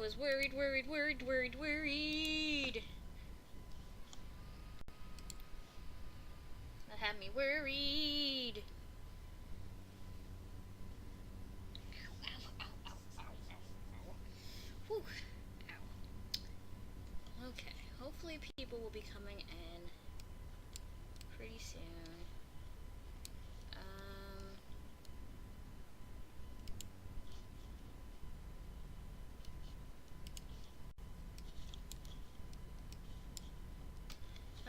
was worried. That had me worried. Whew. Ow. Okay, hopefully people will be coming in pretty soon.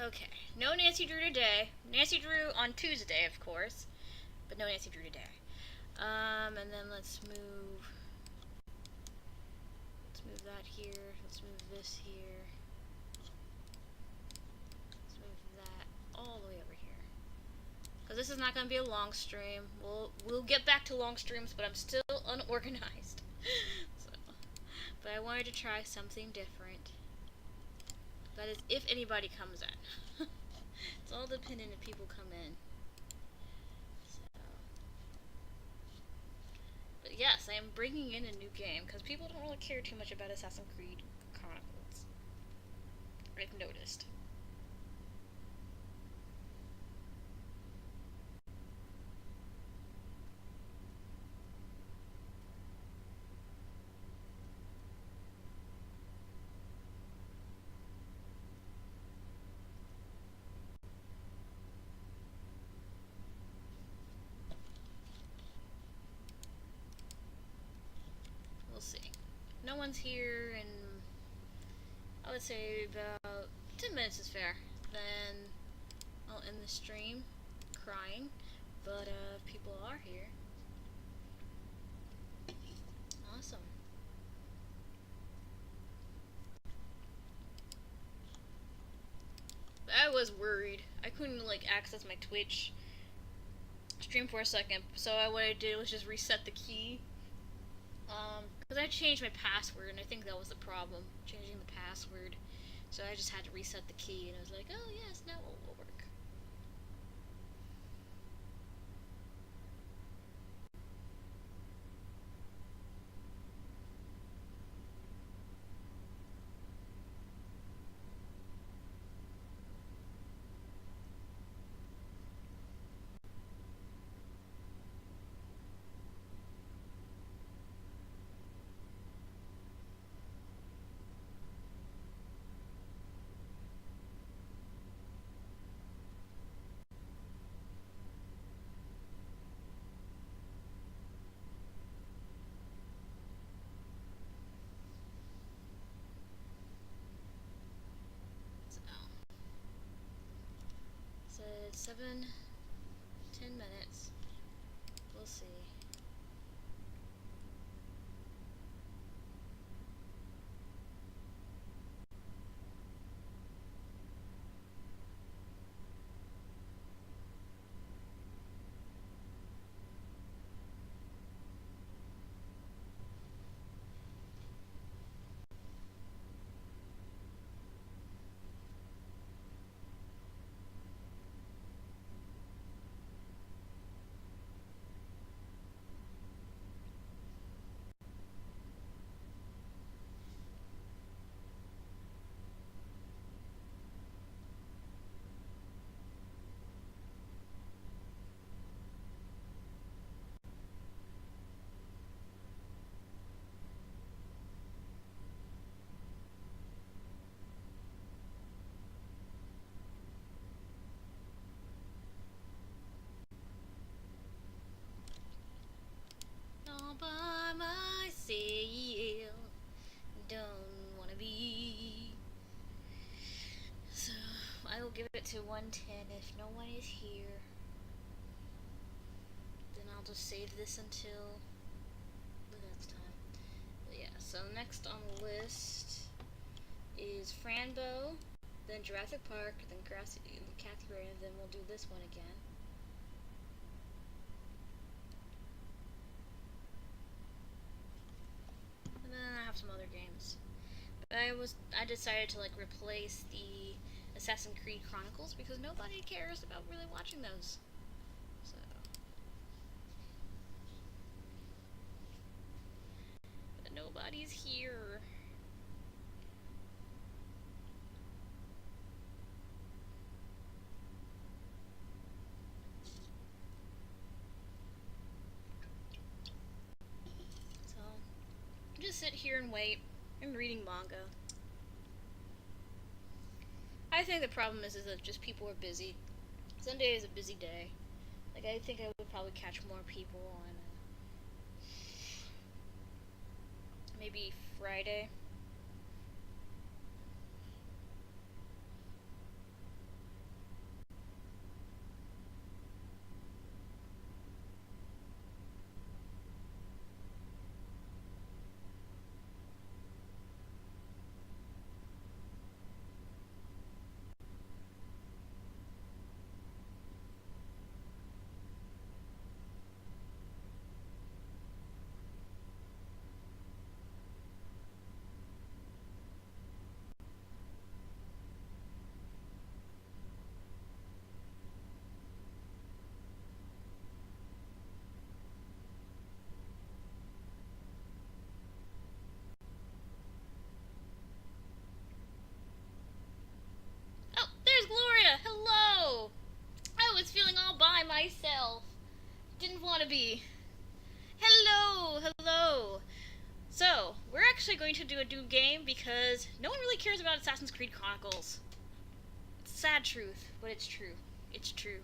Okay, no Nancy Drew today. Nancy Drew on Tuesday, of course, but no Nancy Drew today. And then let's move that here. Let's move this here. Let's move that all the way over here. Because this is not going to be a long stream. We'll get back to long streams, but I'm still unorganized. But I wanted to try something different. That is, if anybody comes in. It's all dependent if people come in. So. But yes, I am bringing in a new game, because people don't really care too much about Assassin's Creed Chronicles. I've noticed. We'll see. No one's here, and I would say about 10 minutes is fair. Then I'll end the stream crying, but people are here. Awesome. I was worried. I couldn't access my Twitch stream for a second, so what I did was just reset the key. Because I changed my password, and I think that was the problem, changing the password. So I just had to reset the key, and I was like, oh yes, now it will work. So 7-10 minutes. We'll see. All by myself, don't wanna be. So I will give it to 110 if no one is here. Then I'll just save this until the next time. But yeah, so next on the list is Franbo, then Jurassic Park, then Cathy Ray, and then we'll do this one again. And then I have some other games. But I decided to replace the Assassin's Creed Chronicles because nobody cares about really watching those. So but nobody's here. sit here and wait. I'm reading manga. I think the problem is that just people are busy. Sunday is a busy day. Like, I think I would probably catch more people on maybe Friday. Oh, there's Gloria! Hello! I was feeling all by myself. Didn't want to be. Hello! Hello! So, we're actually going to do a new game because no one really cares about Assassin's Creed Chronicles. It's a sad truth, but it's true. It's true.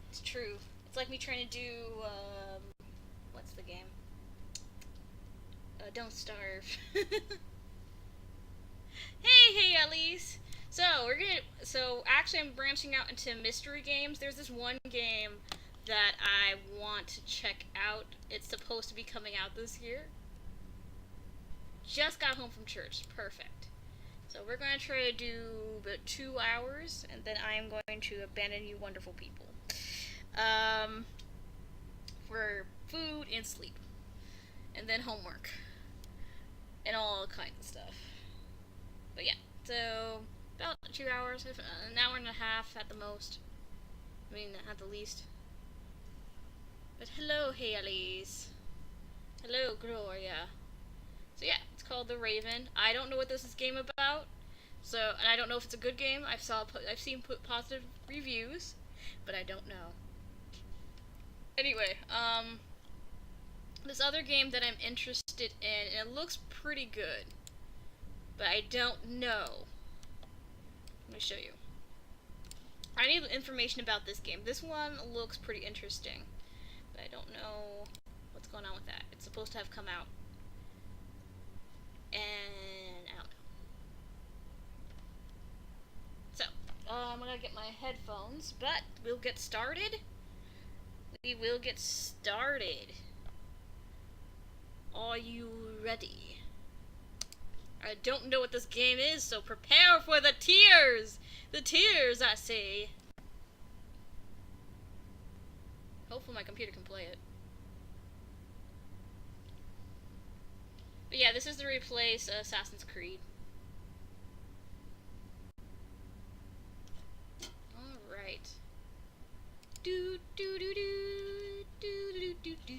It's true. It's like me trying to do, what's the game? Don't Starve. Hey, Elise! So actually I'm branching out into mystery games. There's this one game that I want to check out. It's supposed to be coming out this year. Just got home from church. Perfect. So we're going to try to do about 2 hours, and then I am going to abandon you wonderful people. For food and sleep. And then homework. And all kinds of stuff. But yeah, so about 2 hours, an hour and a half at the most. I mean, at the least. But hello, Haley's. Hello, Gloria. So yeah, it's called The Raven. I don't know what this is game about. So, and I don't know if it's a good game. I've seen positive reviews, but I don't know. Anyway, this other game that I'm interested in, and it looks pretty good, but I don't know. Let me show you. I need information about this game. This one looks pretty interesting, but I don't know what's going on with that. It's supposed to have come out, and I don't know. So, I'm gonna get my headphones, but we'll get started. We will get started. Are you ready? I don't know what this game is, so prepare for the tears! The tears, I say. Hopefully my computer can play it. But yeah, this is to replace Assassin's Creed. Alright. Do do do do do do do do.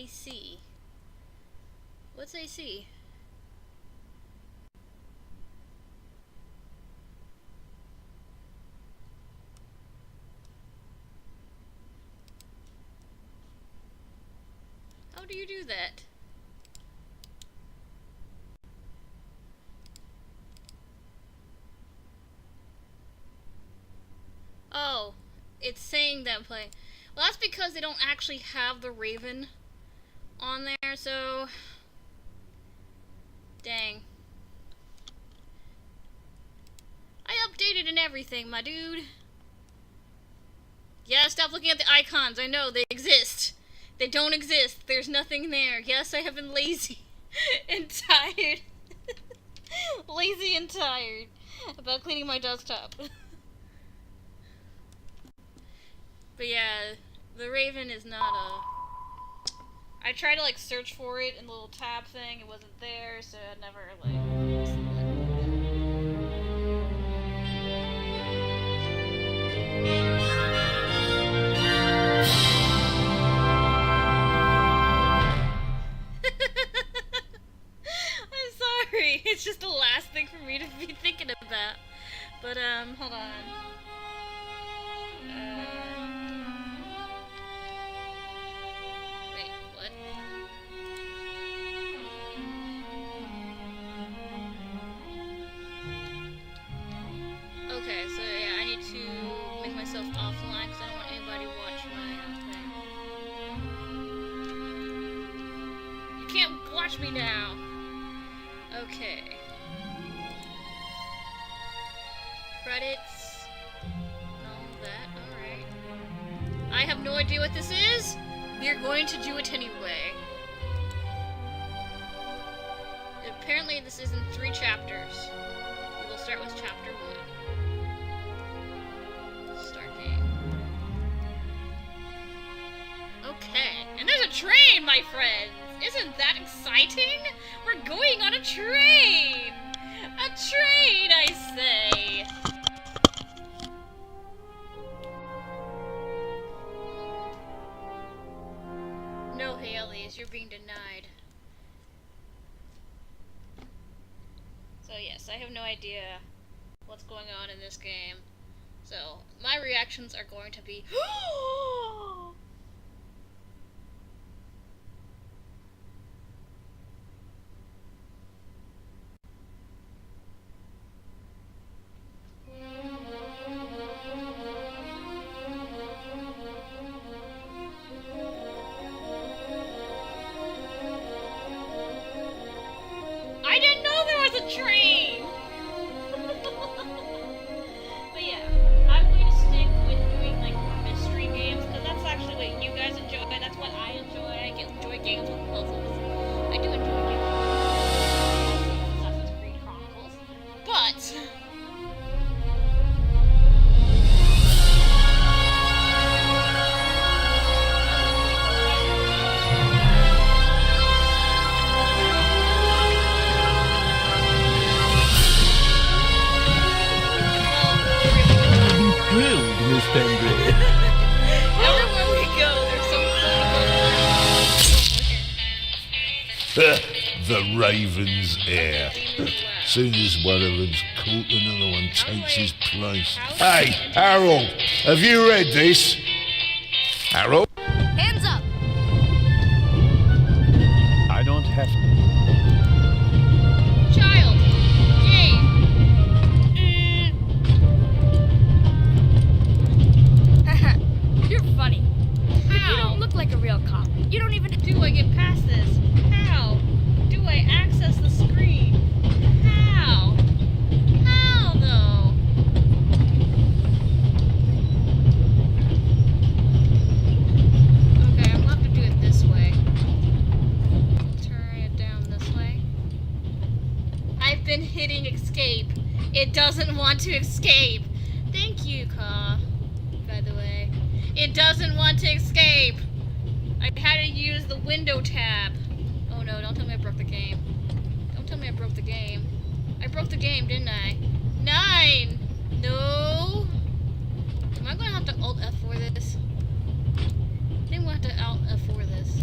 AC? What's AC? How do you do that? Oh, it's saying that I'm playing. Well, that's because they don't actually have the Raven on there, so... Dang. I updated and everything, my dude. Yeah, stop looking at the icons. I know, they exist. They don't exist. There's nothing there. Yes, I have been lazy and tired. Lazy and tired about cleaning my desktop. But yeah, the Raven is not a... I tried to like search for it in the little tab thing. It wasn't there, so I never like... I'm sorry. It's just the last thing for me to be thinking about. But hold on. Wait, what? Okay, so yeah, I need to make myself offline because I don't want anybody to watch my thing. You can't watch me now. Okay. Credits. All that, alright. I have no idea what this is. We're going to do it anyway. Apparently this is in 3 chapters. We will start with chapter 1. Start game. Okay, and there's a train, my friends! Isn't that exciting? We're going on a train! A train, I say! No, Haleys, you're being denied. So yes, I have no idea what's going on in this game. So, my reactions are going to be... I didn't know there was a train! But yeah, I'm going to stick with doing like mystery games, because that's actually what you guys enjoy, and that's what I enjoy. I enjoy games with puzzles. I do enjoy games with puzzles. Assassin's Creed Chronicles. But... Everywhere we go, there's some The Raven's heir. Soon as one of them's caught, another one takes his place. Hey, Harold, have you read this? Harold? Hands up! I don't have to. child. Game. You're funny. But you How? don't look like a real cop. You don't even... Do I get past this? How? Do I access the screen? How? How though? Okay, I'm gonna have to do it this way. Turn it down this way. I've been hitting escape. It doesn't want to escape. Thank you, Ka, by the way. It doesn't want to escape. I had to use the window tab. Oh no, don't tell me I broke the game. Don't tell me I broke the game. I broke the game, didn't I? 9! No! Am I gonna have to Alt F for this? I think we'll have to Alt F for this.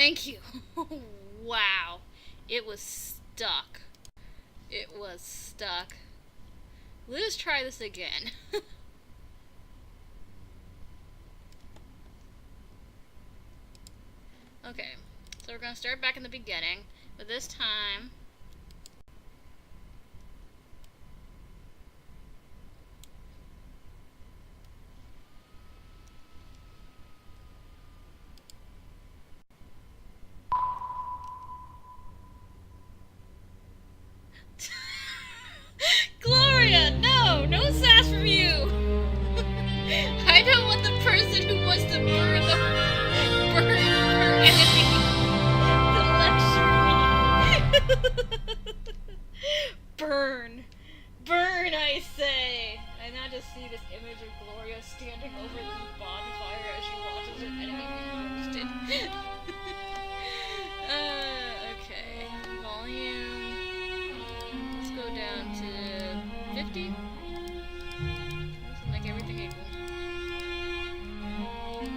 Thank you. Wow. It was stuck. It was stuck. Let's try this again. Okay. So we're gonna start back in the beginning. But this time... Gloria, no! No sass from you! I don't want the person who wants to burn her enemy to lecture me. Burn. Burn, I say! I now just see this image of Gloria standing over this bonfire as she watches her enemy being roasted. Okay. Volume. Let's go down to 50. This will make everything equal. Ooh,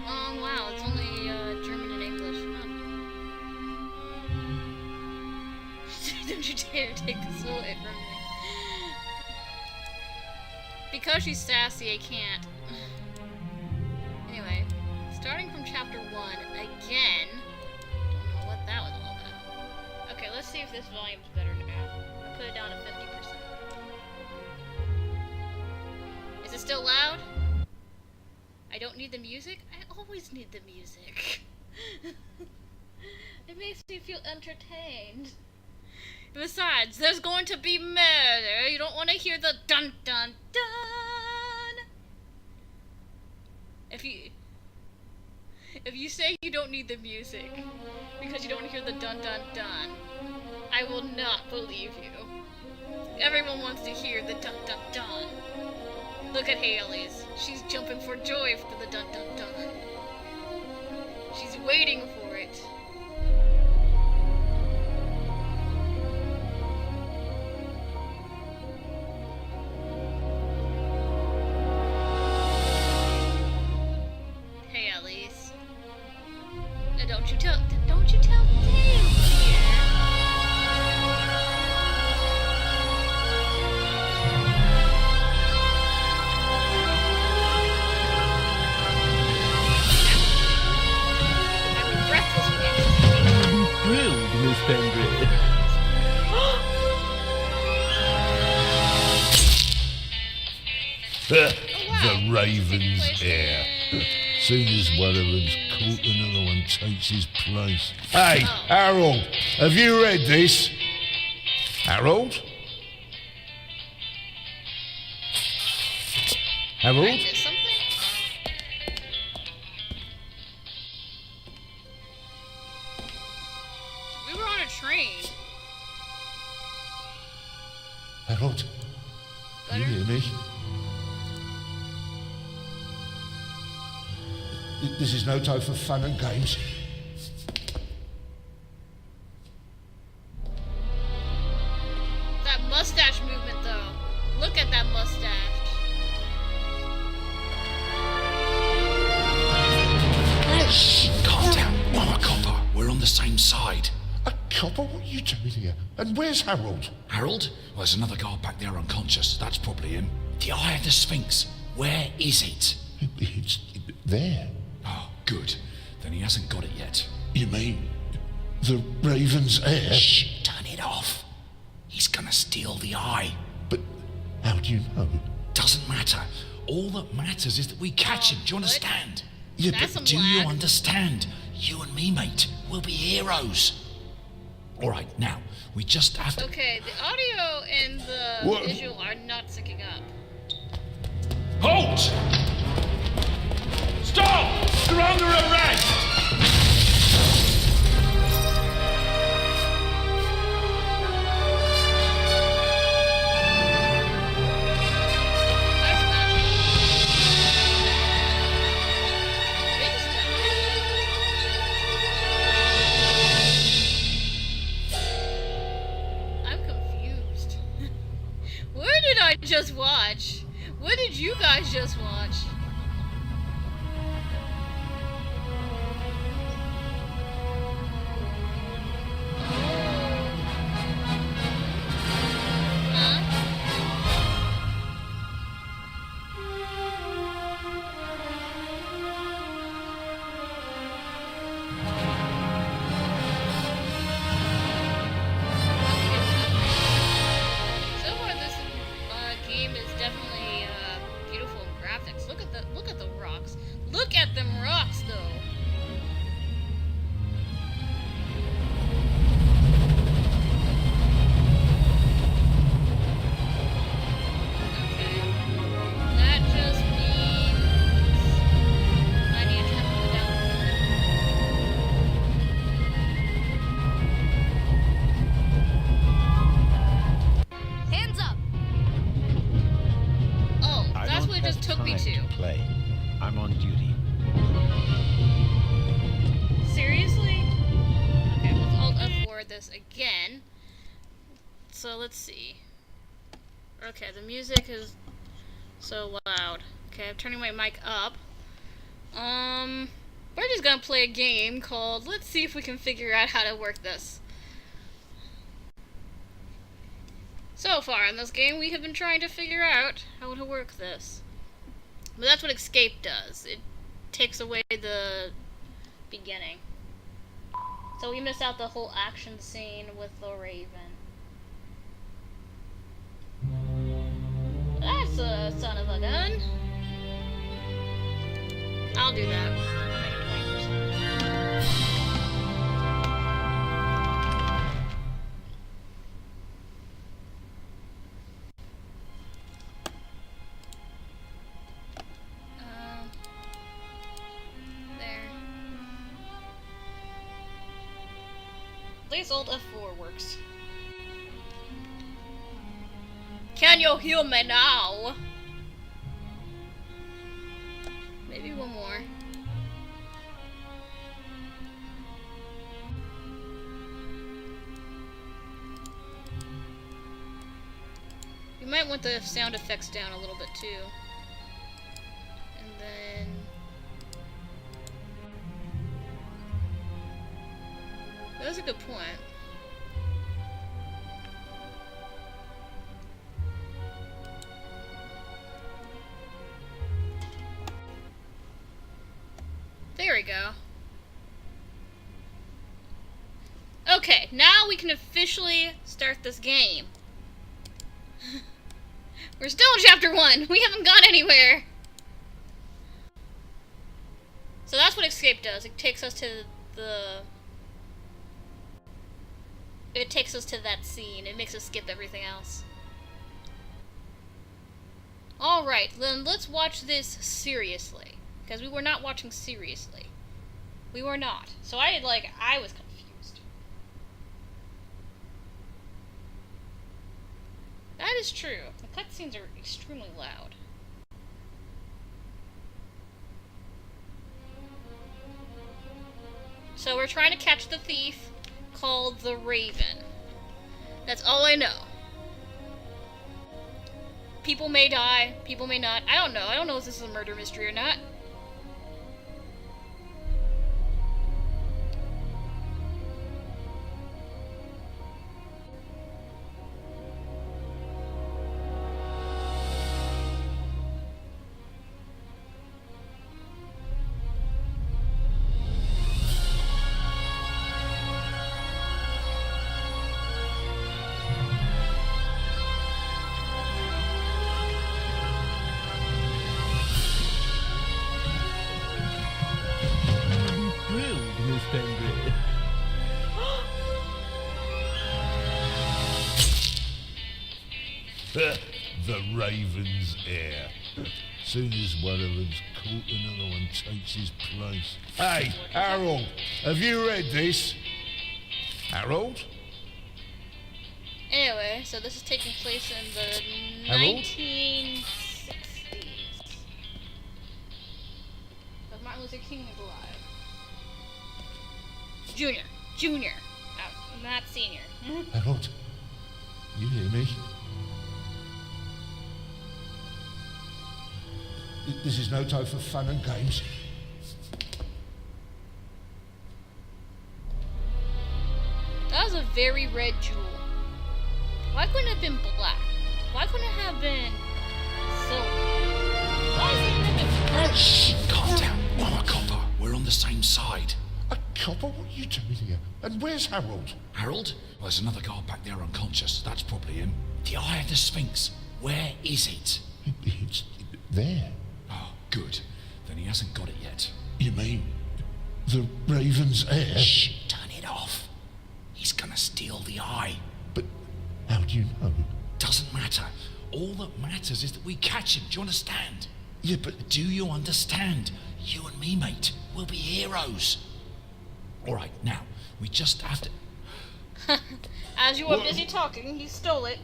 oh wow, it's only German and English. Huh. Don't you dare take this away from me. Because she's sassy, I can't. Anyway, starting from chapter 1 again. Don't know what that was all about. Okay, let's see if this volume's better now. I'll put it down to 50%. Is it still loud? I don't need the music? I always need the music. It makes me feel entertained. Besides, there's going to be murder. You don't want to hear the dun dun dun. If you say you don't need the music because you don't hear the dun dun dun, I will not believe you. Everyone wants to hear the dun dun dun. Look at Haley's. She's jumping for joy for the dun dun dun. She's waiting for it. Don't you tell Dave, I'm breathless with anticipation. Thrilled, Miss Pendry. The Raven's heir. Soon as one of them's caught, another one takes his place. Hey, Harold, have you read this? Harold? Harold? I missed something? We were on a train. Harold? You hear me? This is no time for fun and games. That mustache movement, though. Look at that mustache. Shh, calm down. I'm a copper. We're on the same side. A copper? What are you doing here? And where's Harold? Harold? Well, there's another guard back there unconscious. That's probably him. The Eye of the Sphinx. Where is it? It's there. Oh, good. Then he hasn't got it yet. You mean the Raven's heir? Shh, turn it off. He's gonna steal the eye. But how do you know? Doesn't matter. All that matters is that we catch him. Do you understand? Yeah, That's but some Do you lag. understand? You and me, mate. We'll be heroes. All right, now, we just have to... Okay, the audio and the What? visual are not syncing up. Halt! Stop! You're under arrest! I'm confused. Where did I just watch? What did you guys just watch? Look at them rocks, though. Okay. That just means I need to turn the down. Hands up! Oh, I that's don't what it just have took me time to. play. I'm on duty. Seriously? Okay, let's Alt F4 this again. So let's see. Okay, the music is so loud. Okay, I'm turning my mic up. We're just gonna play a game called Let's See If We Can Figure Out How to Work This. So far in this game, we have been trying to figure out how to work this. But that's what escape does. It takes away the beginning. So we miss out the whole action scene with the Raven. That's a son of a gun. I'll do that. I'll make it 20%. There. At least Alt F4 works. Can you hear me now? Maybe one more. You might want the sound effects down a little bit too. And then... That's a good point. There we go. Okay, now we can officially start this game. We're still in chapter 1. We haven't gone anywhere. So that's what escape does. It takes us to that scene. It makes us skip everything else. Alright, then let's watch this seriously. Because we were not watching seriously. We were not. So I was confused. That is true. The cutscenes are extremely loud. So we're trying to catch the thief called the Raven. That's all I know. People may die, people may not. I don't know. I don't know if this is a murder mystery or not. The Raven's heir. Soon as one of them's caught, another one takes his place. Hey, Harold, have you read this? Harold? Anyway, so this is taking place in the Harold? 1960s. But Martin Luther King is alive. Junior. Not senior. Harold, you hear me? This is no time for fun and games. That was a very red jewel. Why couldn't it have been black? Why couldn't it have been silver? Why is it red? Shh, calm down. I'm a copper. We're on the same side. A copper? What are you doing here? And where's Harold? Harold? Well, there's another guard back there unconscious. That's probably him. The Eye of the Sphinx. Where is it? It's there. Oh, good. Then he hasn't got it yet. You mean the Raven's heir? Shh, turn it off. He's gonna steal the eye. But how do you know? Doesn't matter. All that matters is that we catch him. Do you understand? Yeah, but Do you understand? You and me, mate, we'll be heroes. All right, now, we just have to... As you were busy talking, he stole it.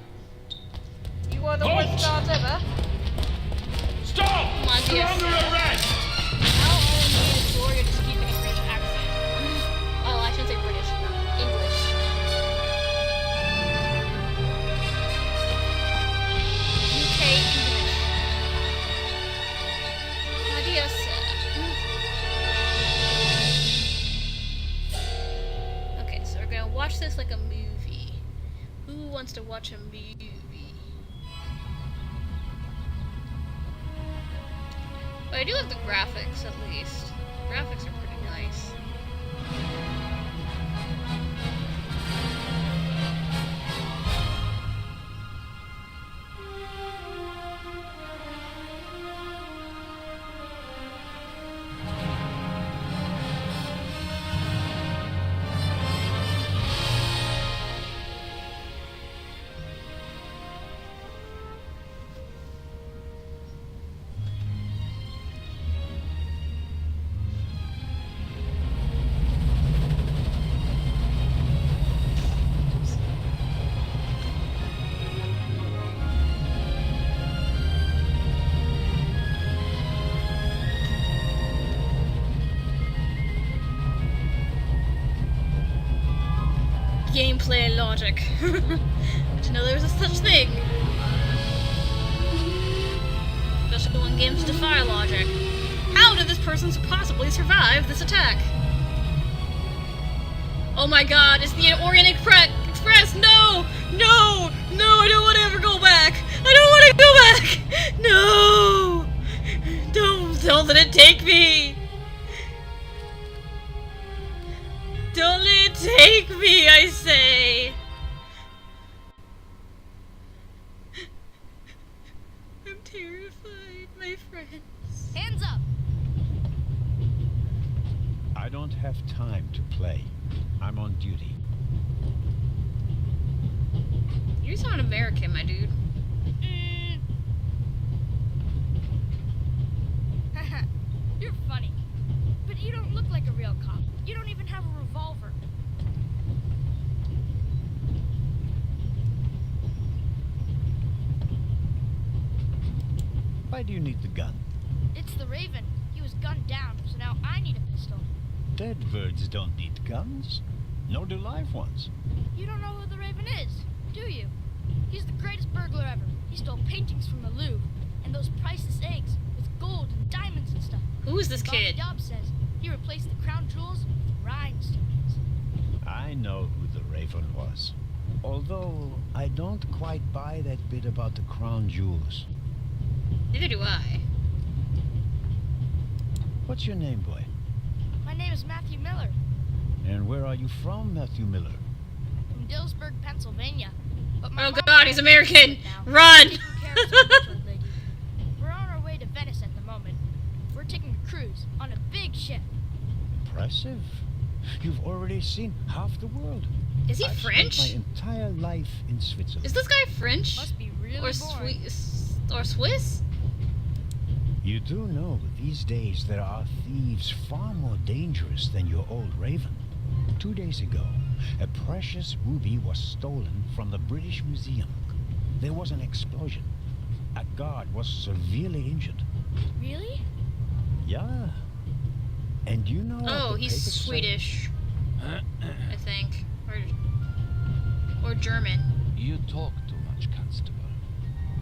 You are the worst gods ever. Stop! Come on, dear. Stronger arrest! How only is Gloria just keeping a British accent? Oh, I shouldn't say British. English. UK English. My dear sir. Okay, so we're gonna watch this like a movie. Who wants to watch a movie? But I do like the graphics, at least. The graphics are pretty nice. Gameplay logic. Did you know there was a such thing? Especially when games defy logic. How did this person possibly survive this attack? Oh my god, it's the Orient Express! No! No! No, I don't want to ever go back! I don't want to go back! No! Don't let it take me! Don't let it take me, I say! I'm terrified, my friends. Hands up! I don't have time to play. I'm on duty. You sound American, my dude. You're funny. But you don't look like a real cop. You don't even have a revolver. Why do you need the gun? It's the Raven. He was gunned down, so now I need a pistol. Dead birds don't need guns. Nor do live ones. You don't know who the Raven is, do you? He's the greatest burglar ever. He stole paintings from the Louvre and those priceless eggs with gold and diamonds and stuff. Who is this Bob kid? Dobbs says he replaced the crown jewels with rhinestones. I know who the Raven was. Although I don't quite buy that bit about the crown jewels. Neither do I. What's your name, boy? My name is Matthew Miller And where are you from, Matthew Miller? from Dillsburg, Pennsylvania. But my Oh mom god, he's has American! it now. Run! Taking care of some rich old lady. We're on our way to Venice at the moment. We're taking a cruise on a big ship. Impressive. You've already seen half the world. Is he I've French? spent my entire life in Switzerland. Is this guy French? Must be really Or boring. Or Swiss? You do know that these days there are thieves far more dangerous than your old Raven. 2 days ago, a precious ruby was stolen from the British Museum. There was an explosion. A guard was severely injured. Really? Yeah. And you know... Oh, the he's papers say- Swedish. I think. Or German. You talk too much, Constable.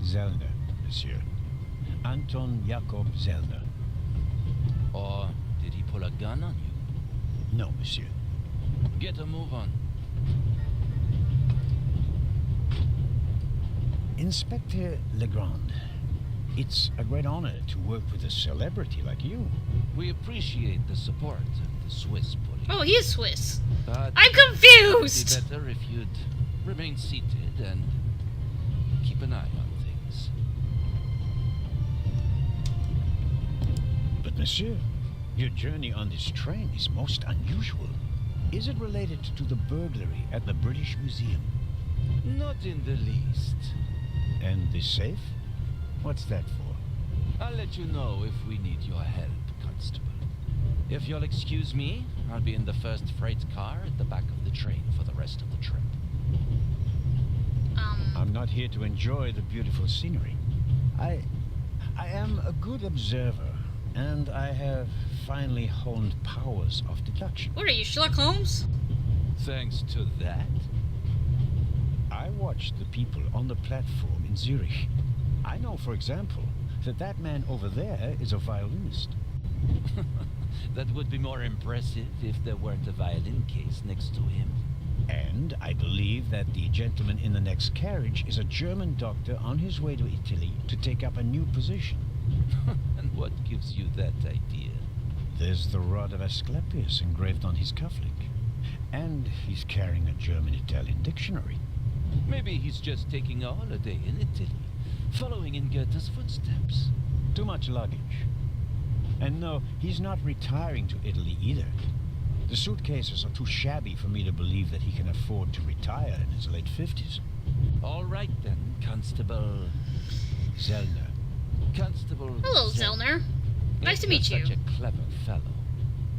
Zellner, monsieur. Anton Jakob Zellner. Or did he pull a gun on you? No, monsieur. Get a move on. Inspector Legrand, it's a great honor to work with a celebrity like you. We appreciate the support of the Swiss police. Oh, he is Swiss. But I'm it would confused! be better if you'd remain seated and keep an eye on things. But But monsieur, your journey on this train is most unusual. Is it related to the burglary at the British Museum? Not in the least. And the safe? What's that for? I'll let you know if we need your help, Constable. If you'll excuse me, I'll be in the first freight car at the back of the train for the rest of the trip. I'm not here to enjoy the beautiful scenery. I am a good observer, and I have finally honed powers of deduction. What are you, Sherlock Holmes? Thanks to that? I watched the people on the platform in Zurich. I know, for example, that man over there is a violinist. That would be more impressive if there weren't a violin case next to him. And I believe that the gentleman in the next carriage is a German doctor on his way to Italy to take up a new position. And what gives you that idea? There's the rod of Asclepius engraved on his cufflink. And he's carrying a German-Italian dictionary. Maybe he's just taking a holiday in Italy, following in Goethe's footsteps. Too much luggage. And no, he's not retiring to Italy either. The suitcases are too shabby for me to believe that he can afford to retire in his late 50s. All right then, Constable... Zellner. Constable... Hello, Zellner. Nice to If meet you're you. Such a clever fellow.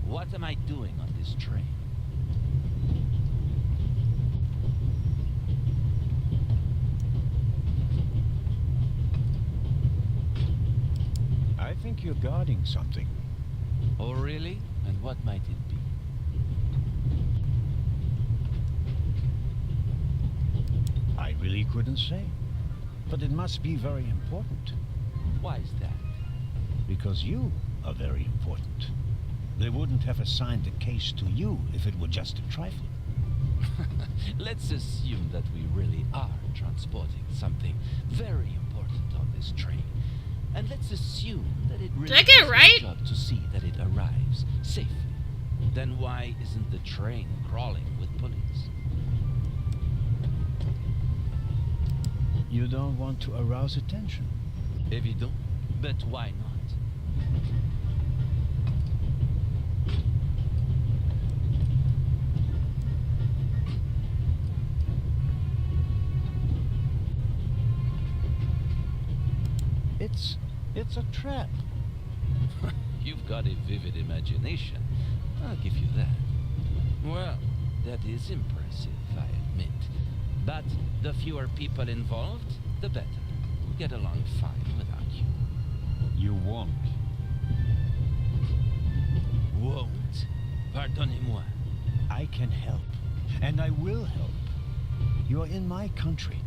What am I doing on this train? I think you're guarding something. Oh, really? And what might it be? I really couldn't say. But it must be very important. Why is that? Because you are very important. They wouldn't have assigned the case to you if it were just a trifle. Let's assume that we really are transporting something very important on this train. And let's assume that it really Did I get it is right? our job to see that it arrives safely. Then why isn't the train crawling with police? You don't want to arouse attention. Evident, but why not? It's a trap. You've got a vivid imagination. I'll give you that. Well, that is impressive, I admit. But the fewer people involved, the better. We'll get along fine without you. You won't. Won't? Pardonnez-moi. I can help. And I will help. You are in my country,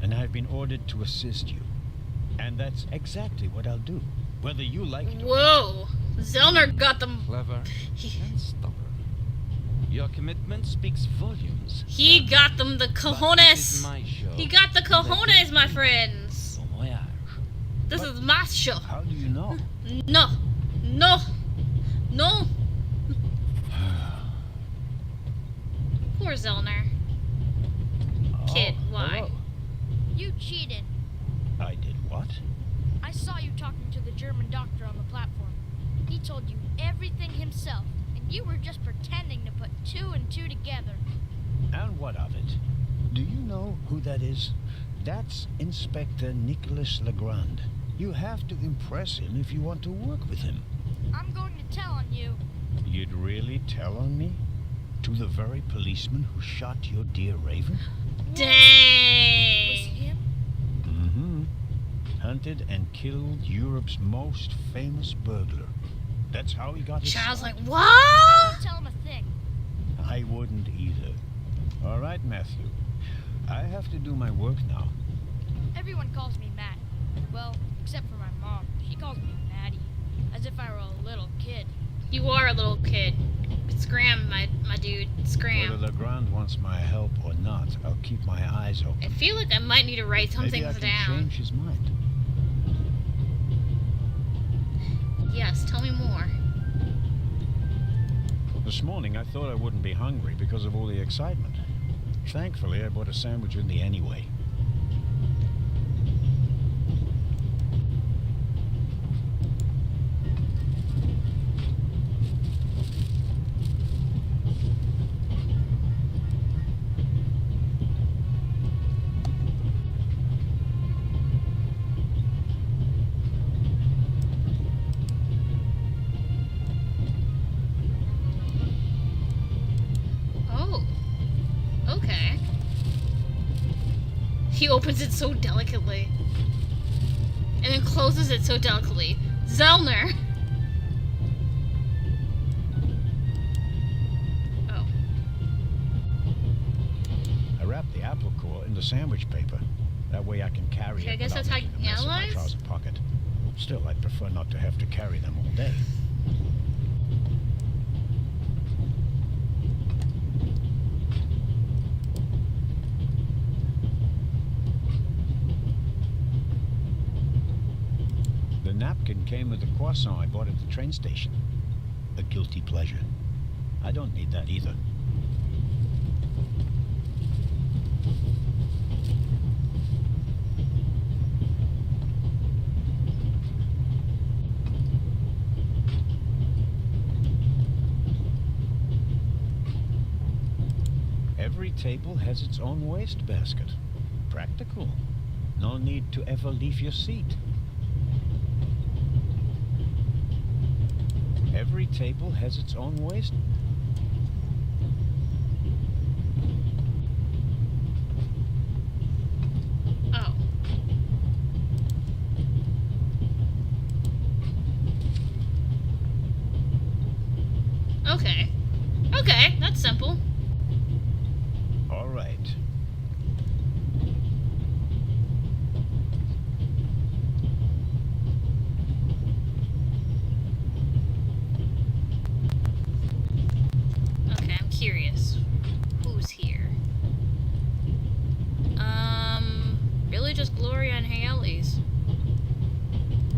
and I've been ordered to assist you. And that's exactly what I'll do, whether you like it or not. Whoa. Zellner got them. Clever and stubborn. Your commitment speaks volumes. He Zellner. got them the But this is cojones. my show. He got the And I cojones, don't my do friends. bon voyage. This is my show. How do you know? No. No. No. Poor Zellner. Kid, Oh, why? hello. You cheated. I did what? I saw you talking to the German doctor on the platform. He told you everything himself, and you were just pretending to put two and two together. And what of it? Do you know who that is? That's Inspector Nicholas Legrand. You have to impress him if you want to work with him. I'm going to tell on you. You'd really tell on me? To the very policeman who shot your dear Raven? Was Dang. him? Mm-hmm. Hunted and killed Europe's most famous burglar. That's how he got his Child's start. like, what? Don't tell him a thing. I wouldn't either. All right, Matthew. I have to do my work now. Everyone calls me Matt. Well, except for my mom. She calls me Maddie, as if I were a little kid. You are a little kid. Scram, my dude. Scram. Whether Legrand wants my help or not, I'll keep my eyes open. I feel like I might need to write some Maybe I things can down. change his mind. Yes, tell me more. This morning, I thought I wouldn't be hungry because of all the excitement. Thankfully, I bought a sandwich with me anyway. He opens it so delicately. And then closes it so delicately. Zellner! Oh. I wrapped the apple core in the sandwich paper. That way I can carry Okay, it I guess without that's how making a you mess of my analyze? trouser pocket. Still, I'd prefer not to have to carry them all day. The napkin came with the croissant I bought at the train station. A guilty pleasure. I don't need that either. Every table has its own wastebasket. Practical. No need to ever leave your seat. Every table has its own waste. Oh. Okay. Okay, that's simple. All right. Okay, I'm curious. Who's here? Really just Gloria and Haley's.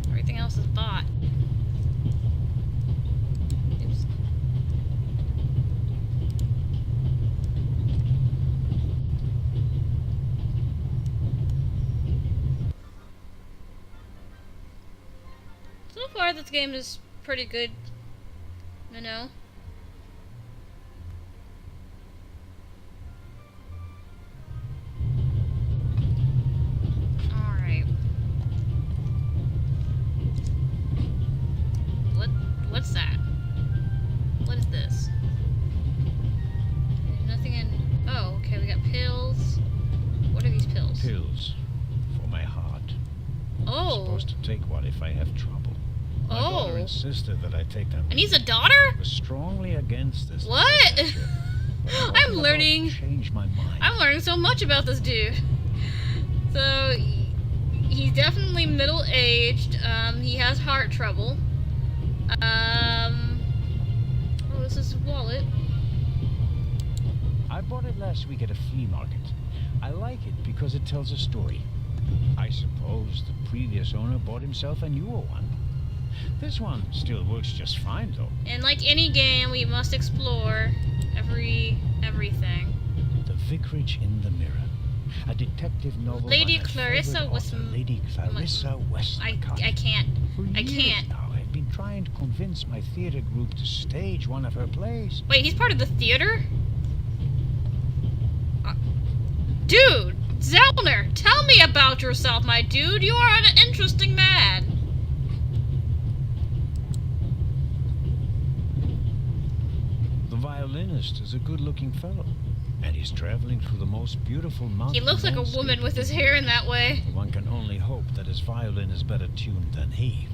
Everything else is bought. Oops. So far, this game is pretty good. You know? Alright. What's that? What is this? There's nothing in... Oh, okay, we got pills. What are these pills? Pills for my heart. I'm Oh. supposed to take one if I have trouble. My daughter Oh. insisted that I take them. And he's a daughter? I was strongly against this. What? adventure, but I I'm wasn't about to learning... change my mind. I'm learning so much about this dude. So, he's definitely middle-aged. He has heart trouble. Oh, this is his wallet. I bought it last week at a flea market. I like it because it tells a story. I suppose the previous owner bought himself a newer one. This one still works just fine, though. And like any game, we must explore everything. The Vicarage in the Mirror. A detective novel Lady by my Clarissa favorite was author, Lady Clarissa Westmacott. I can't. For I years can't. now, I've been trying to convince my theater group to stage one of her plays. Wait, he's part of the theater? Dude! Zellner! Tell me about yourself, my dude! You are an interesting man! The violinist is a good-looking fellow, and he's traveling through the most beautiful mountain He looks like a landscape. woman with his hair in that way. One can only hope that his violin is better tuned than he.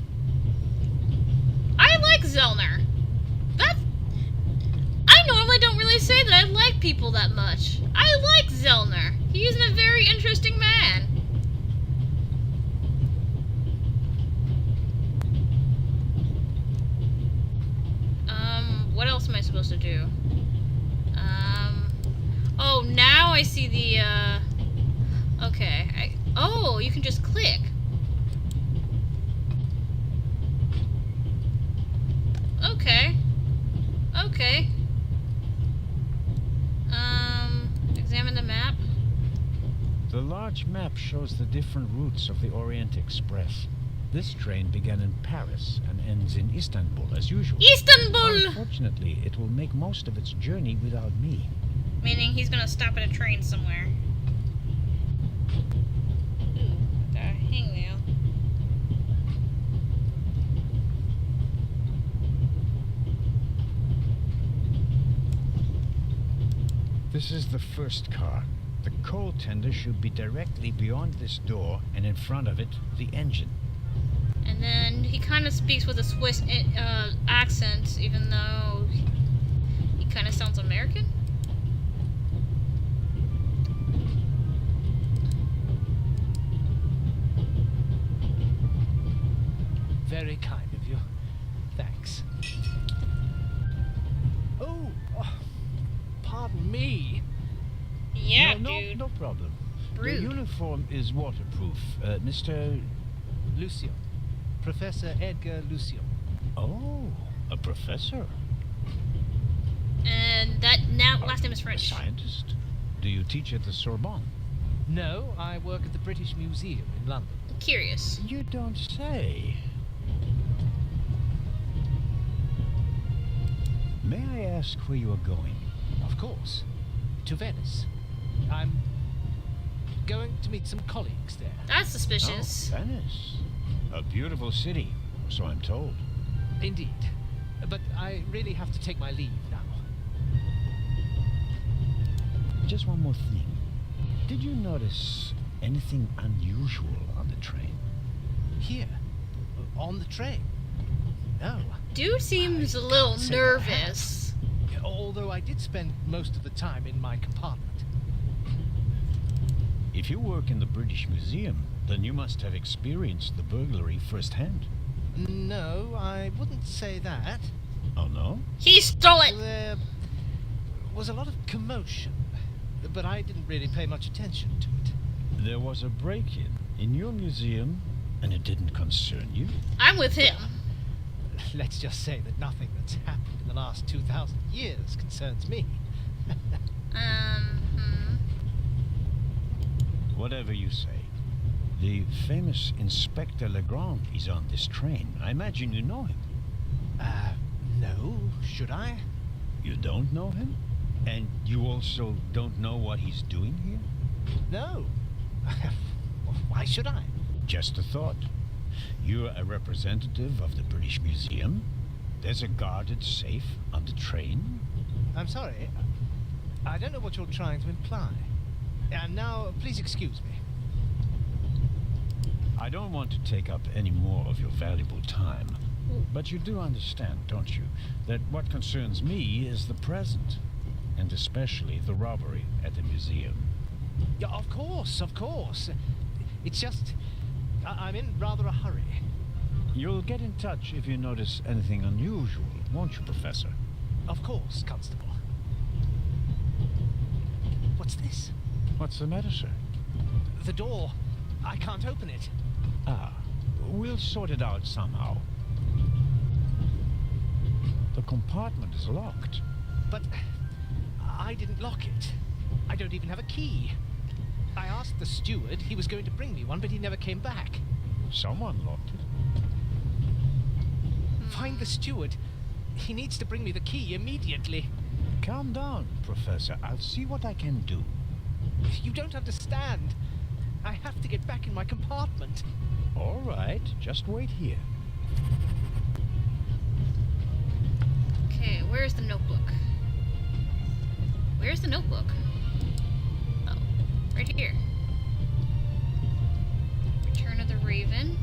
I like Zellner. I normally don't really say that I like people that much. I like Zellner. He is a very interesting man. What else am I supposed to do? Oh, now I see the, okay. Oh, you can just click. Okay. Okay. Examine the map. The large map shows the different routes of the Orient Express. This train began in Paris and ends in Istanbul as usual. Istanbul! Unfortunately, it will make most of its journey without me. Meaning he's gonna stop at a train somewhere. Ooh, the hangwheel. This is the first car. The coal tender should be directly beyond this door, and in front of it, the engine. And then he kind of speaks with a Swiss accent, even though he kind of sounds American. Very kind of you. Thanks. Oh, pardon me. Yeah, no, dude. no problem. Rude. Your uniform is waterproof, Mr. Lucio. Professor Edgar Lucio. Oh, a professor. And that last name is A French. scientist? Do you teach at the Sorbonne? No, I work at the British Museum in London. Curious. You don't say. May I ask where you are going? Of course. To Venice. I'm going to meet some colleagues there. That's suspicious. Oh, Venice. A beautiful city, so I'm told. Indeed. But I really have to take my leave now. Just one more thing. Did you notice anything unusual on the train? Here? On the train? No. Dude seems I a little can't say that I nervous. Although I did spend most of the time in my compartment. If you work in the British Museum, then you must have experienced the burglary firsthand. No, I wouldn't say that. Oh, no? He stole it! There was a lot of commotion, but I didn't really pay much attention to it. There was a break-in in your museum, and it didn't concern you? I'm with him. Let's just say that nothing that's happened in the last 2,000 years concerns me. Whatever you say. The famous Inspector Legrand is on this train. I imagine you know him. No, should I? You don't know him? And you also don't know what he's doing here? No. Why should I? Just a thought. You're a representative of the British Museum. There's a guarded safe on the train. I'm sorry. I don't know what you're trying to imply. And now, please excuse me. I don't want to take up any more of your valuable time. But you do understand, don't you, that what concerns me is the present, and especially the robbery at the museum. Yeah, of course, of course. It's just, I'm in rather a hurry. You'll get in touch if you notice anything unusual, won't you, Professor? Of course, Constable. What's this? What's the matter, sir? The door. I can't open it. Ah, we'll sort it out somehow. The compartment is locked. But I didn't lock it. I don't even have a key. I asked the steward. He was going to bring me one, but he never came back. Someone locked it. Find the steward. He needs to bring me the key immediately. Calm down, Professor. I'll see what I can do. You don't understand. I have to get back in my compartment. All right, just wait here. Okay, where's the notebook? Where's the notebook? Oh, right here. Return of the Raven.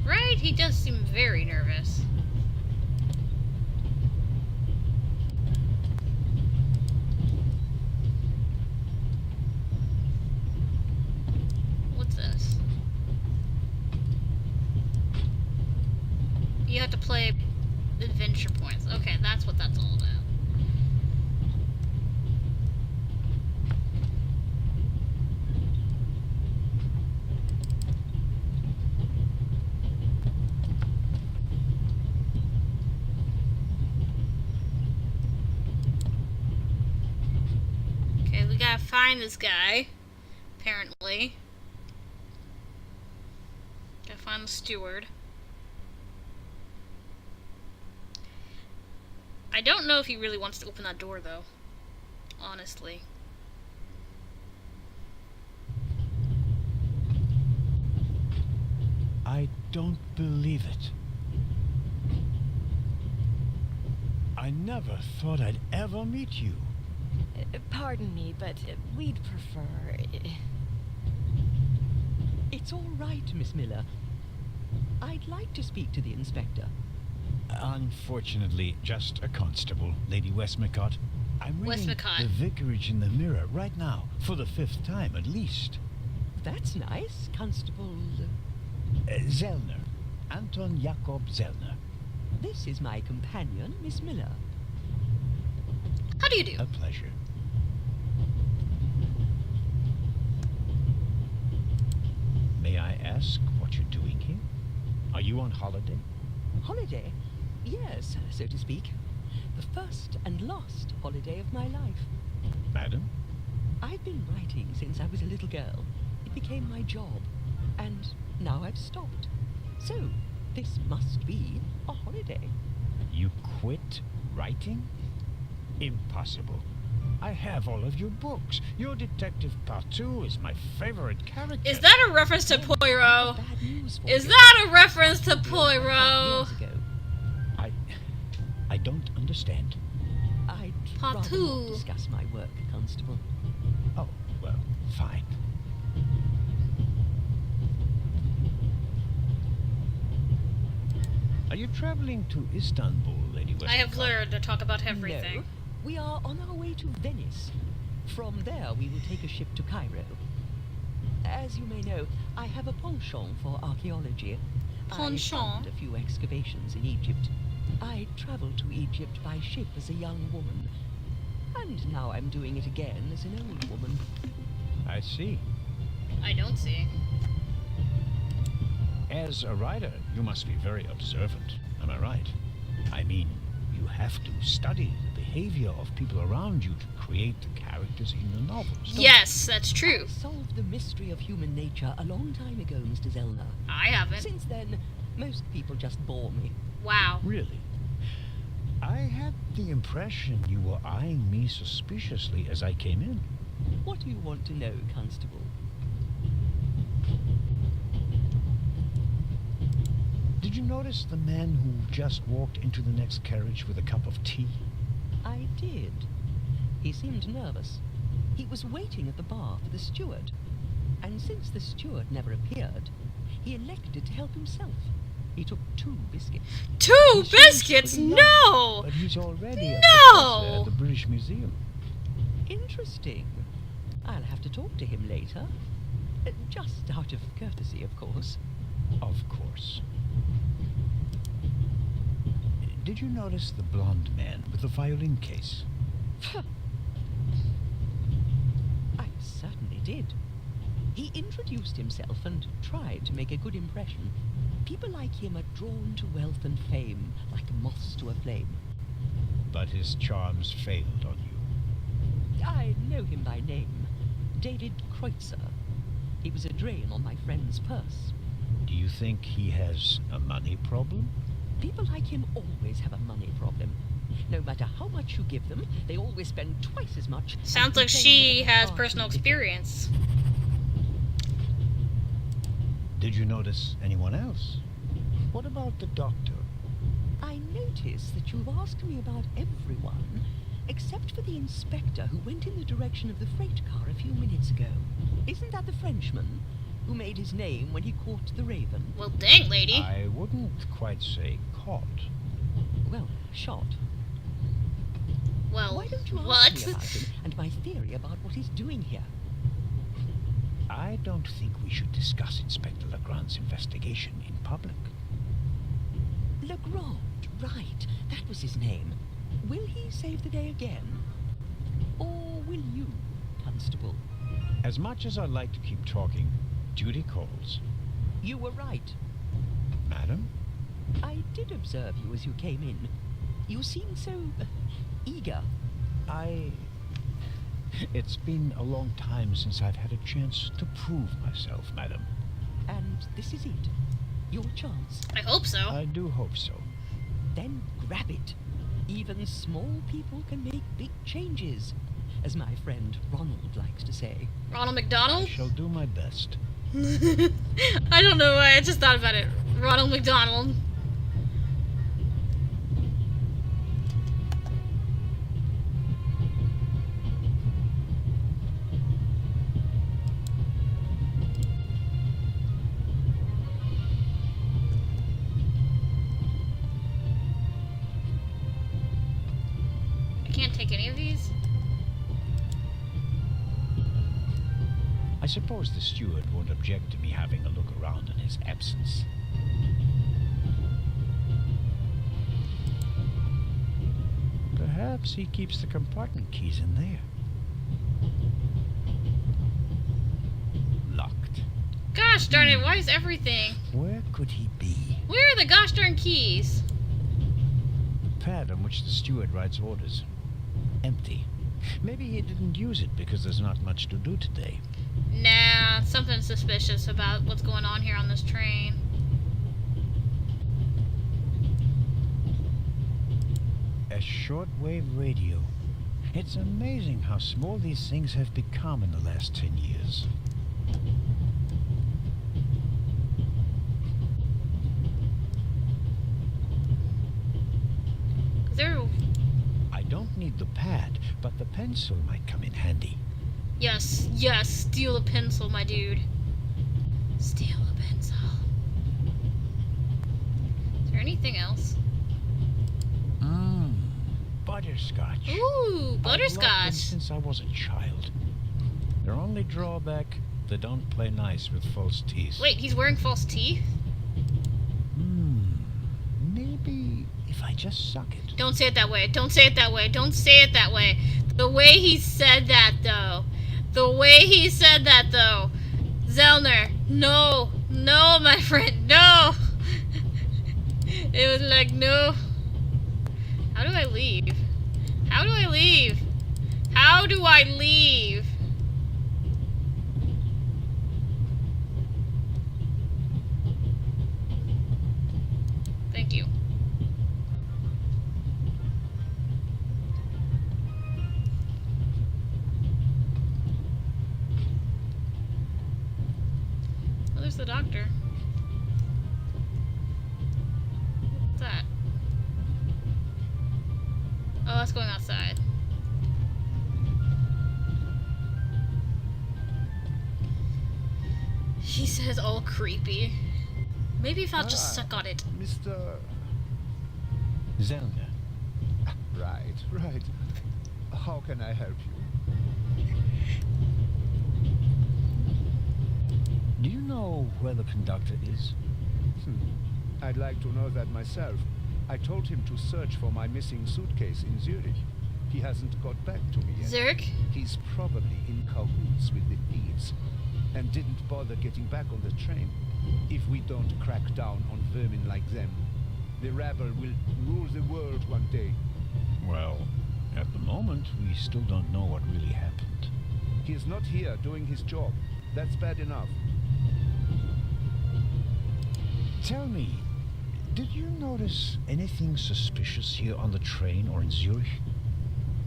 Right? He does seem very nervous. What's this? You have to play adventure points. Okay, that's what that's all about. Okay, we gotta find this guy, apparently. Gotta find the steward. I don't know if he really wants to open that door, though. Honestly. I don't believe it. I never thought I'd ever meet you. Pardon me, but we'd prefer... It's all right, Miss Miller. I'd like to speak to the inspector. Unfortunately, just a constable, Lady Westmacott. I'm reading Westmacott. The Vicarage in the Mirror right now, for the 5th time at least. That's nice, Constable... Zellner. Anton Jakob Zellner. This is my companion, Miss Miller. How do you do? A pleasure. May I ask what you're doing here? Are you on holiday? Holiday? Yes, so to speak. The first and last holiday of my life. Madam? I've been writing since I was a little girl. It became my job. And now I've stopped. So, this must be a holiday. You quit writing? Impossible. I have all of your books. Your Detective Partout is my favorite character. Is that a reference to Poirot? Bad news for Is you. that a reference to Poirot? Years ago, I don't understand. I'd rather Partout. not discuss my work, Constable. Oh, well, fine. Are you traveling to Istanbul, Lady Westmacott? I have learned to talk about No, everything. we are on our way to Venice. From there, we will take a ship to Cairo. As you may know, I have a penchant for archaeology. Penchant? I found a few excavations in Egypt. I traveled to Egypt by ship as a young woman. And now I'm doing it again as an old woman. I see. I don't see. As a writer, you must be very observant. Am I right? I mean, you have to study the behavior of people around you to create the characters in the novels. Yes, that's true. I solved the mystery of human nature a long time ago, Mr. Zellner. I haven't. Since then, most people just bore me. Wow. Really? I had the impression you were eyeing me suspiciously as I came in. What do you want to know, Constable? Did you notice the man who just walked into the next carriage with a cup of tea? I did. He seemed nervous. He was waiting at the bar for the steward. And since the steward never appeared, he elected to help himself. He took 2 biscuits. 2 He seems biscuits? pretty young, No! But he's already a No! professor at the British Museum. Interesting. I'll have to talk to him later. Just out of courtesy, of course. Of course. Did you notice the blonde man with the violin case? I certainly did. He introduced himself and tried to make a good impression. People like him are drawn to wealth and fame, like moths to a flame. But his charms failed on you. I know him by name. David Kreutzer. He was a drain on my friend's purse. Do you think he has a money problem? People like him always have a money problem. No matter how much you give them, they always spend twice as much. and Sounds like complain she that they has are personal too little. experience. Did you notice anyone else? What about the doctor? I notice that you've asked me about everyone, except for the inspector who went in the direction of the freight car a few minutes ago. Isn't that the Frenchman who made his name when he caught the Raven? Well, dang, lady. I wouldn't quite say caught. Well, shot. Well, Why don't you ask what? me about him and my theory about what he's doing here? I don't think we should discuss Inspector Legrand's investigation in public. Legrand, right. That was his name. Will he save the day again? Or will you, Constable? As much as I'd like to keep talking, duty calls. You were right. Madam? I did observe you as you came in. You seemed so eager. It's been a long time since I've had a chance to prove myself, madam. And this is it. Your chance. I hope so. I do hope so. Then grab it. Even small people can make big changes, as my friend Ronald likes to say. Ronald I McDonald? shall do my best. I don't know why, I just thought about it. Ronald McDonald. I can't take any of these. I suppose the steward won't object to me having a look around in his absence. Perhaps he keeps the compartment keys in there. Locked. Gosh darn it, why is everything? Where could he be? Where are the gosh darn keys? The pad on which the steward writes orders. Empty. Maybe he didn't use it because there's not much to do today. Nah, something suspicious about what's going on here on this train. A shortwave radio. It's amazing how small these things have become in the last 10 years. I don't need the pad, but the pencil might come in handy. Yes, yes, steal a pencil, my dude. Steal a pencil. Is there anything else? Butterscotch. Ooh, I've loved them butterscotch. since I was a child. Their only drawback, they don't play nice with false teeth. Wait, he's wearing false teeth? Maybe if I just suck it. Don't say it that way. Don't say it that way. Don't say it that way. The way he said that, though. The way he said that, though. Zellner, no. No, my friend, no. It was like, no. How do I leave? How do I leave? How do I leave? Thank you. Well, there's the doctor. What's that? Oh, that's going outside. He says all creepy. Maybe if I'll just suck on it. Mr. Zellner. Right. How can I help you? Do you know where the conductor is? I'd like to know that myself. I told him to search for my missing suitcase in Zurich. He hasn't got back to me yet. Zurich? He's probably in cahoots with the thieves and didn't bother getting back on the train. If we don't crack down on vermin like them, the rabble will rule the world one day. Well, at the moment, we still don't know what really happened. He's not here doing his job. That's bad enough. Tell me, did you notice anything suspicious here on the train or in Zurich?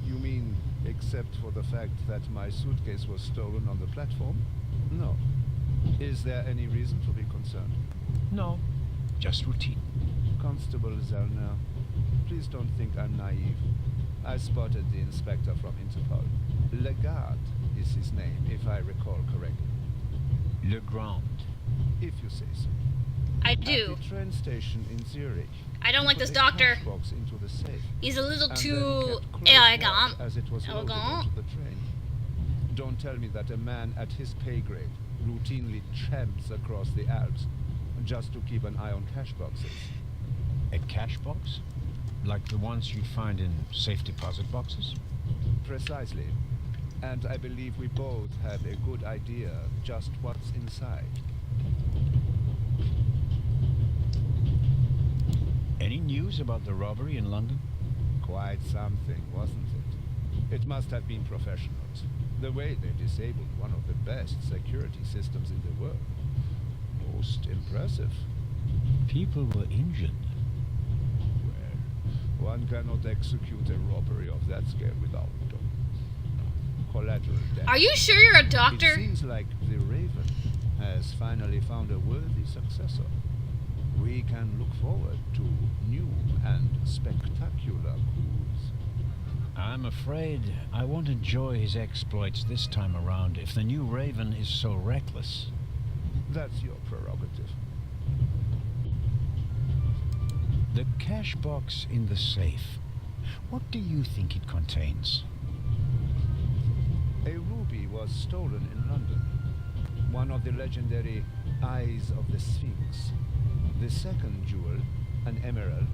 You mean, except for the fact that my suitcase was stolen on the platform? No. Is there any reason to be concerned? No, just routine. Constable Zellner, please don't think I'm naive. I spotted the inspector from Interpol. Legarde is his name, if I recall correctly. Legrand. If you say so. I At do. the train station in Zurich. I don't he like put this a doctor. cash box into the safe, He's a little and too then kept close elegant. watch as it was loaded onto the train. Don't tell me that a man at his pay grade routinely tramps across the Alps just to keep an eye on cash boxes. A cash box? Like the ones you find in safe deposit boxes? Precisely. And I believe we both have a good idea just what's inside. Any news about the robbery in London? Quite something, wasn't it? It must have been professionals. The way they disabled one of the best security systems in the world. Most impressive. People were injured. Well, one cannot execute a robbery of that scale without collateral damage. Are you sure you're a It doctor? seems like the Raven has finally found a worthy successor. We can look forward to new and spectacular coups. I'm afraid I won't enjoy his exploits this time around if the new Raven is so reckless. That's your prerogative. The cash box in the safe. What do you think it contains? A ruby was stolen in London. One of the legendary Eyes of the Sphinx. The second jewel, an emerald,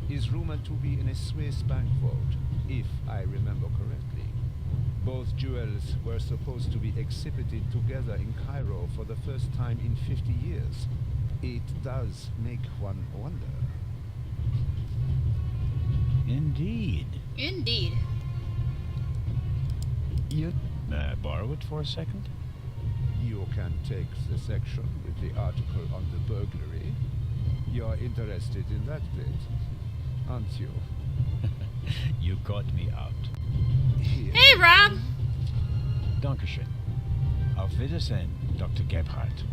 is rumored to be in a Swiss bank vault, if I remember correctly. Both jewels were supposed to be exhibited together in Cairo for the first time in 50 years. It does make one wonder. Indeed. Indeed. You borrow it for a second? You can take the section with the article on the burglary. You're interested in that bit, aren't you? You caught me out. Here. Hey, Rob! Dankeschön. Auf Wiedersehen, Dr. Gebhardt.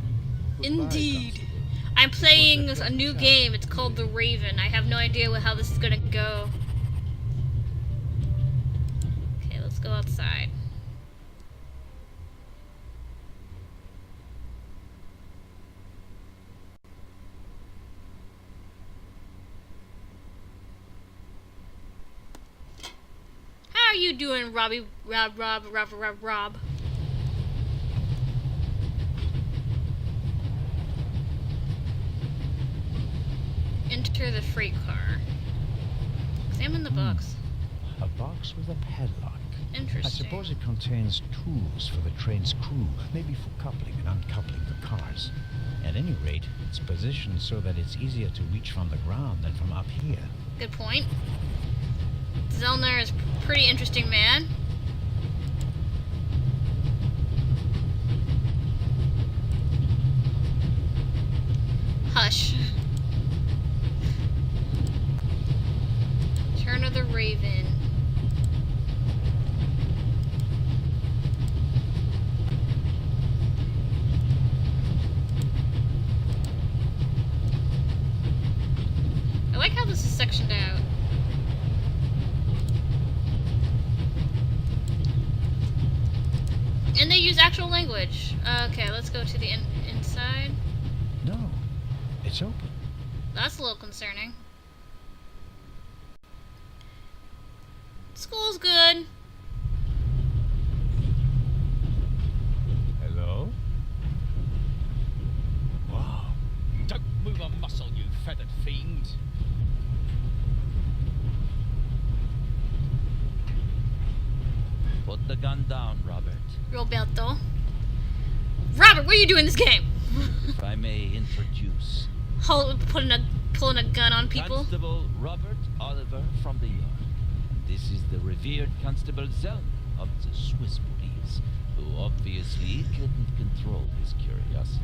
Goodbye, Indeed. Constable. I'm playing Was a a new pleasant game. chat It's called The today. Raven. I have no idea how this is gonna go. Okay, let's go outside. How are you doing, Robbie? Rob. Enter the freight car. Examine the box. A box with a padlock. Interesting. I suppose it contains tools for the train's crew, maybe for coupling and uncoupling the cars. At any rate, it's positioned so that it's easier to reach from the ground than from up here. Good point. Zellner is a pretty interesting man. Hush. Turn of the Raven. I like how this is sectioned out. And they use actual language. Okay, let's go to the inside. No, it's open. That's a little concerning. School's good. Hello? Wow. Don't move a muscle, you feathered fiend. Put the gun down, Robert. Roberto. Robert, what are you doing in this game? If I may introduce Pulling a gun on people. Constable Robert Oliver from the yard. This is the revered Constable Zellner of the Swiss police, who obviously couldn't control his curiosity.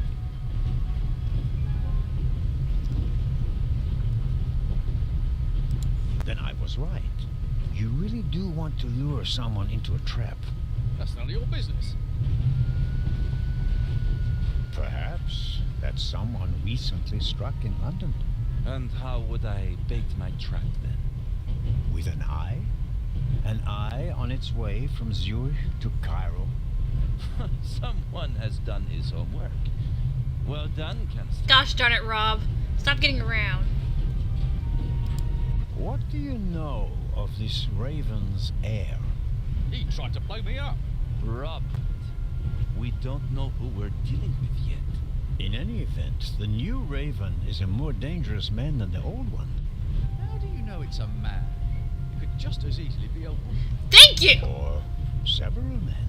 Then I was right. You really do want to lure someone into a trap. That's none of your business. Perhaps that someone recently struck in London. And how would I bait my trap then? With an eye? An eye on its way from Zurich to Cairo? Someone has done his homework. Well done, Constable. Gosh darn it, Rob. Stop getting around. What do you know of this Raven's heir? He tried to blow me up. Robert, we don't know who we're dealing with yet. In any event, the new Raven is a more dangerous man than the old one. How do you know it's a man? It could just as easily be a woman. Thank you! Or several men.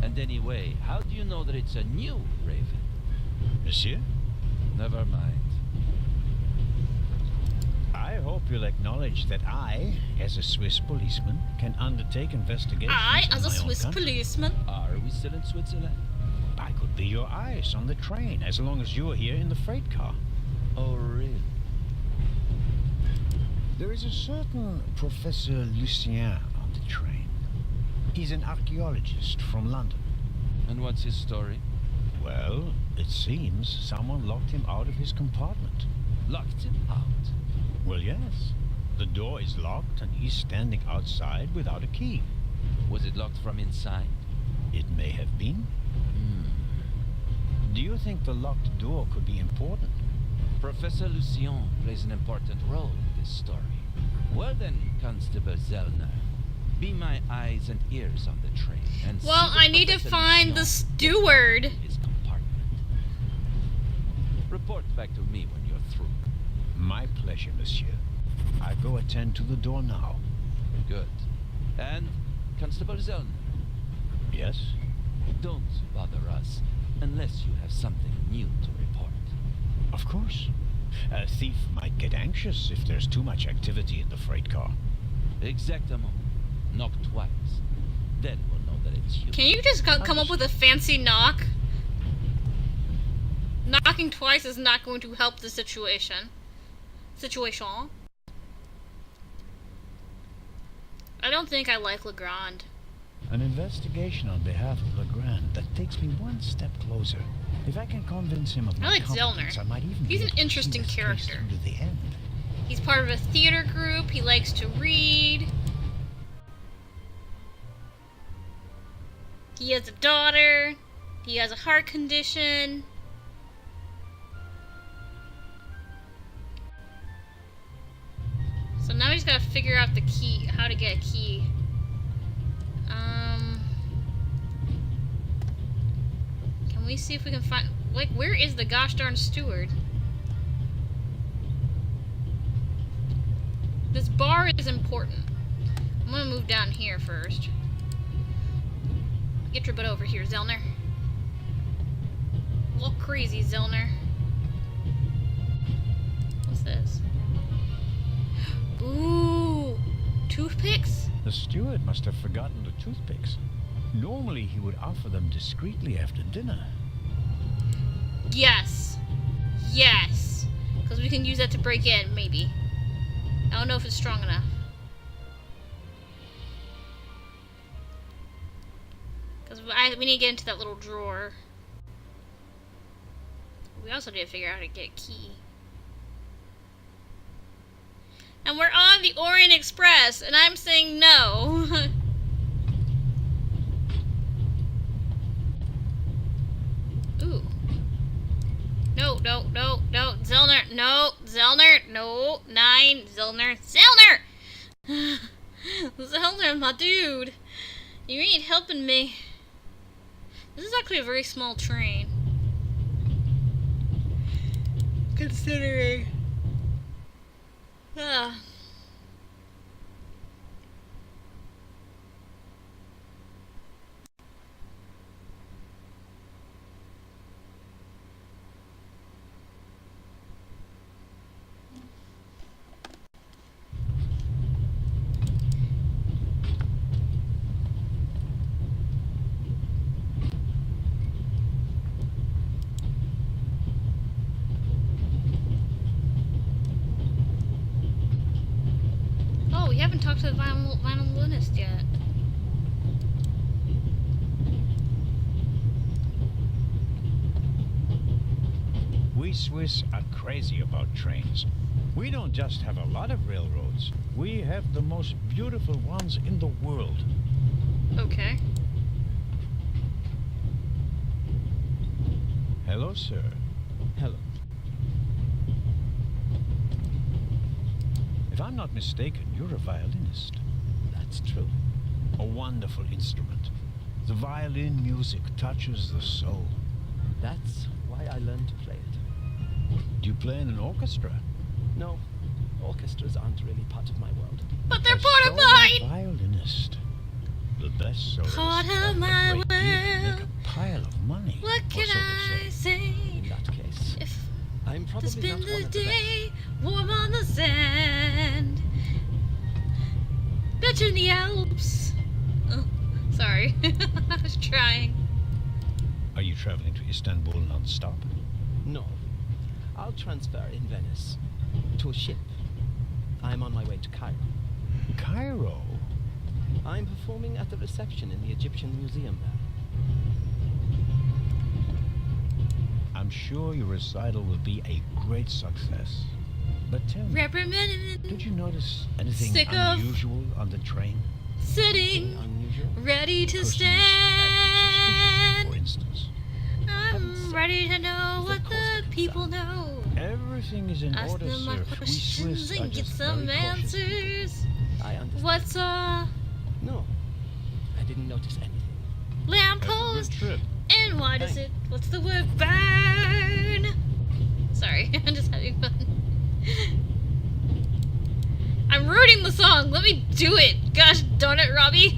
And anyway, how do you know that it's a new Raven? Monsieur? Never mind. I hope you'll acknowledge that I, as a Swiss policeman, can undertake investigations I, in as a my own Swiss country. policeman. Are we still in Switzerland? I could be your eyes on the train as long as you're here in the freight car. Oh, really? There is a certain Professor Lucien on the train. He's an archaeologist from London. And what's his story? Well, it seems someone locked him out of his compartment. Locked him out. Well, yes. The door is locked and he's standing outside without a key. Was it locked from inside? It may have been. Do you think the locked door could be important? Professor Lucien plays an important role in this story. Well then, Constable Zellner, be my eyes and ears on the train. And Well, I need to find the steward. His compartment. Report back to me when you're through. My pleasure, monsieur. I go attend to the door now. Good. And Constable Zellner, Yes? don't bother us unless you have something new to report. Of course. A thief might get anxious if there's too much activity in the freight car. Exactement. Knock twice. Then we'll know that it's you. Can you just come up with a fancy knock? Knocking twice is not going to help the situation. I don't think I like Legrand. An investigation on behalf of Legrand that takes me one step closer. If I can convince him of my I like competence, Zellner. I might even He's be an able to see interesting this case character. through to the end. He's part of a theater group. He likes to read. He has a daughter. He has a heart condition. So now he's got to figure out the key, how to get a key. Can we see if we can find, like, where is the gosh darn steward? This bar is important. I'm gonna move down here first. Get your butt over here, Zellner. Look crazy, Zellner. What's this? Ooh, toothpicks? The steward must have forgotten the toothpicks. Normally he would offer them discreetly after dinner. Yes. Yes. Because we can use that to break in, maybe. I don't know if it's strong enough. Because we need to get into that little drawer. We also need to figure out how to get a key. And we're on the Orient Express, and I'm saying no. Ooh. No, no, no, no. Zellner, no. Zellner, no. 9. Zellner. Zellner! Zellner, my dude. You ain't helping me. This is actually a very small train. Considering. Ah. Oh, we haven't talked to the violinist yet. We Swiss are crazy about trains. We don't just have a lot of railroads. We have the most beautiful ones in the world. Okay. Hello, sir. Hello. If I'm not mistaken, you're a violinist. That's true. A wonderful instrument. The violin music touches the soul. That's why I learned to play it. Do you play in an orchestra? No, orchestras aren't really part of my world. But they're A part of solo mine! violinist. The best soloist Part of earn a my great deal, make world. a pile of money. What or can so I they say. say? In that case, If I'm to probably spend not one the of the best. day warm on the sand. Bet you in the Alps. Oh, sorry. I was trying. Are you traveling to Istanbul non-stop? No. I'll transfer in Venice. To a ship. I'm on my way to Cairo. Cairo? I'm performing at the reception in the Egyptian Museum there. I'm sure your recital will be a great success. But tell me, Reprimanded. did you notice anything Sick of unusual on the train? Sitting, Unusual? ready to Persons acting suspiciously, stand. for instance. I'm ready to know what course I the can people know. Everything is in Ask order, them my sir. We questions Swiss are and get just some very cautious people. answers. I understand. What's a No, I didn't notice anything. lamppost? Trip. And why does it? What's the word? Burn. Sorry, I'm just having fun. I'm ruining the song. Let me do it. Gosh darn it, Robbie.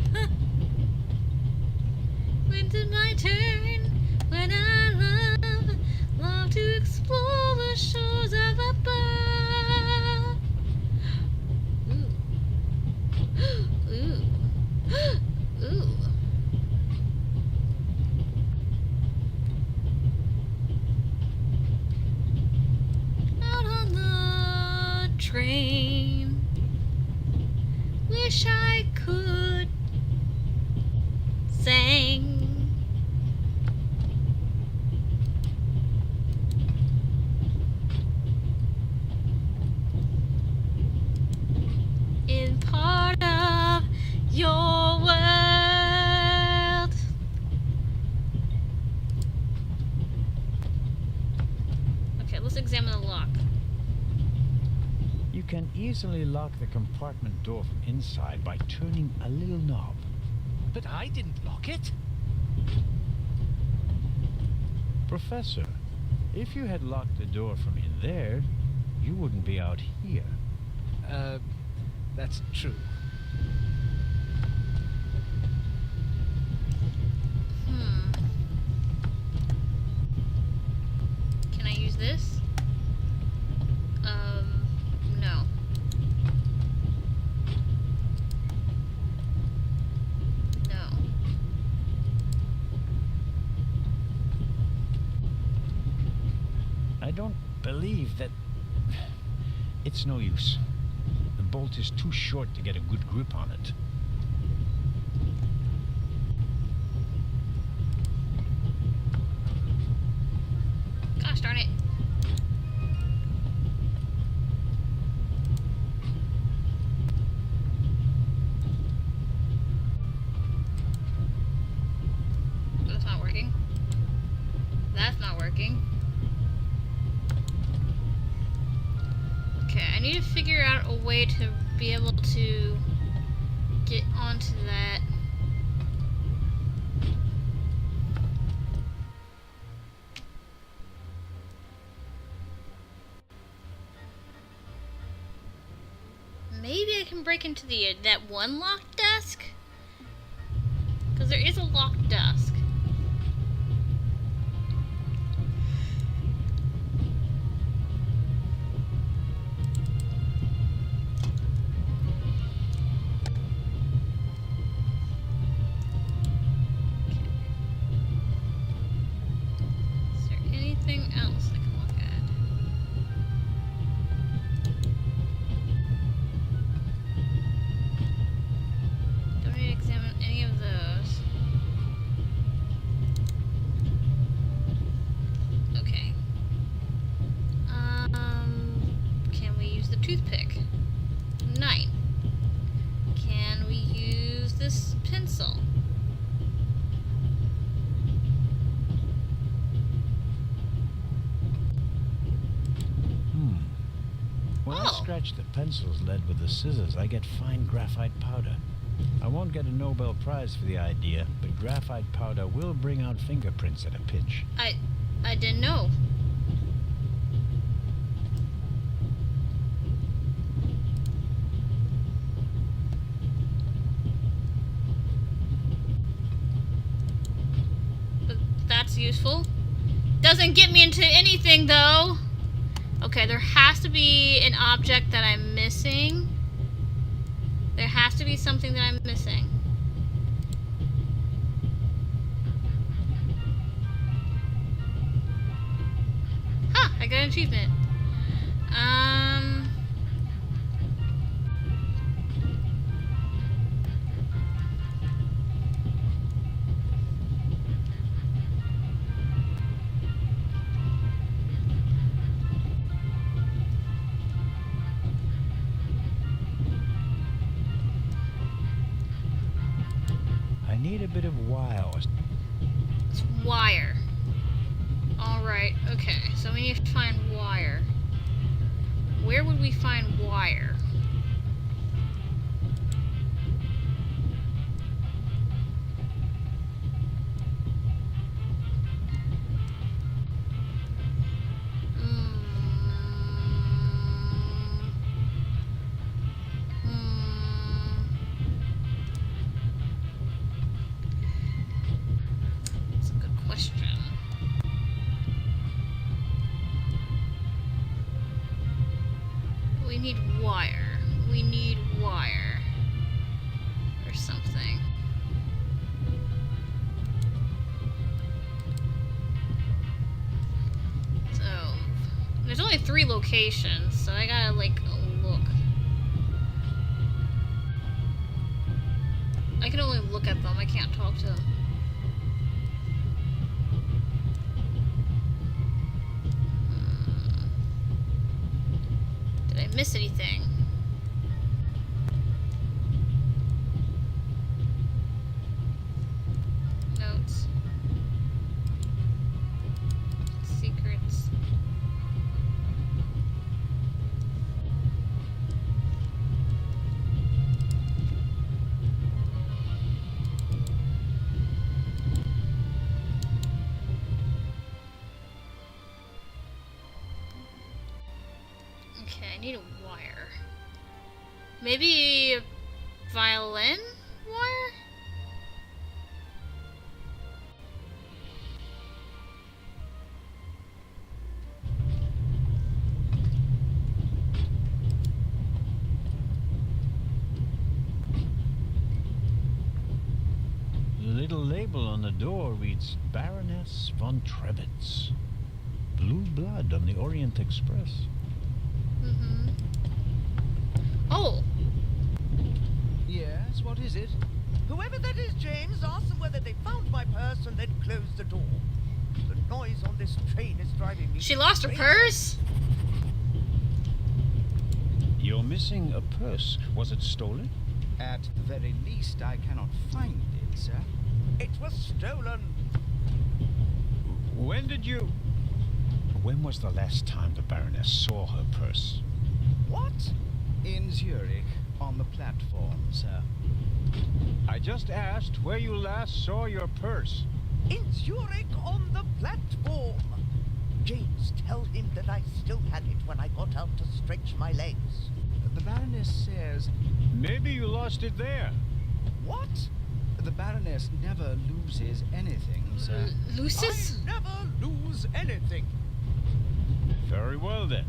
When's it my turn? When I love to explore the shores of above. Ooh. Ooh. Ooh. Out on the train. Wish I could sing. In part of your world. Okay, let's examine the lock. You can easily lock the compartment door from inside by turning a little knob. But I didn't lock it. Professor, if you had locked the door from in there, you wouldn't be out here. That's true. Can I use this? No. No. I don't believe that... It's no use. The bolt is too short to get a good grip on it. Gosh darn it. That's not working. That's not working. Okay, I need to figure out a way to be able to get onto that. Maybe I can break into the that one locked desk? Because there is a locked desk. Is there anything else I can look at? Don't need to examine any of those. Okay. Can we use the toothpick? 9. Can we use this pencil? When I Oh. scratch the pencil's lead with the scissors, I get fine graphite powder. I won't get a Nobel Prize for the idea, but graphite powder will bring out fingerprints at a pinch. I didn't know. But that's useful. Doesn't get me into anything though. Okay, there has to be an object that I'm missing. There has to be something that I'm missing. Huh, I got an achievement. need a bit of wire. It's wire. Alright, okay. So we need to find wire. Where would we find wire? That's a good question. We need wire. We need wire. Or something. So, there's only 3 locations, so I gotta, like, look. I can only look at them, I can't talk to them. Did I miss anything? Notes. Secrets. Okay, I need a wire. Maybe a violin wire? The little label on the door reads Baroness von Trebitz. Blue blood on the Orient Express. Mm-hmm. Oh! Yes, what is it? Whoever that is, James, ask them whether they found my purse and then closed the door. The noise on this train is driving me She lost her crazy. purse? You're missing a purse. Was it stolen? At the very least, I cannot find it, sir. It was stolen. When did you... When was the last time the Baroness saw her purse? What? In Zurich, on the platform, sir. I just asked where you last saw your purse. In Zurich on the platform. James, tell him that I still had it when I got out to stretch my legs. The Baroness says... Maybe you lost it there. What? The Baroness never loses anything, sir. Lucis? I never lose anything. Very well then.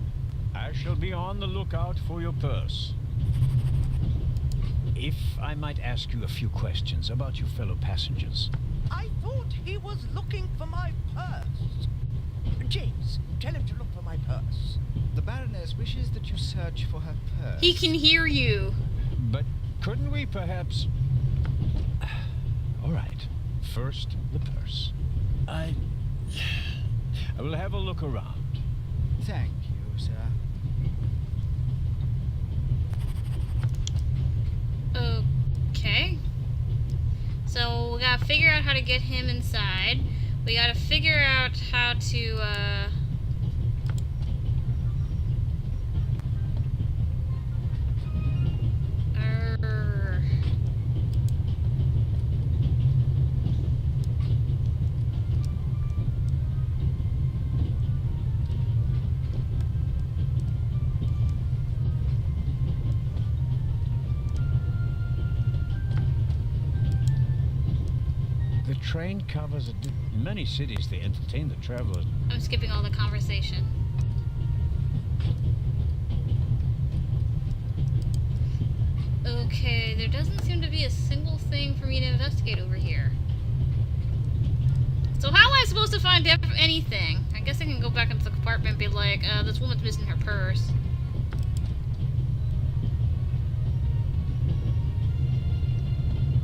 I shall be on the lookout for your purse. If I might ask you a few questions about your fellow passengers. I thought he was looking for my purse. James, tell him to look for my purse. The Baroness wishes that you search for her purse. He can hear you. But couldn't we perhaps... All right. First, the purse. I will have a look around. Thank you, sir. Okay. So we gotta figure out how to get him inside. We gotta figure out how to, The train covers in many cities. They entertain the travelers. I'm skipping all the conversation. Okay, there doesn't seem to be a single thing for me to investigate over here. So how am I supposed to find anything? I guess I can go back into the compartment and be like, this woman's missing her purse.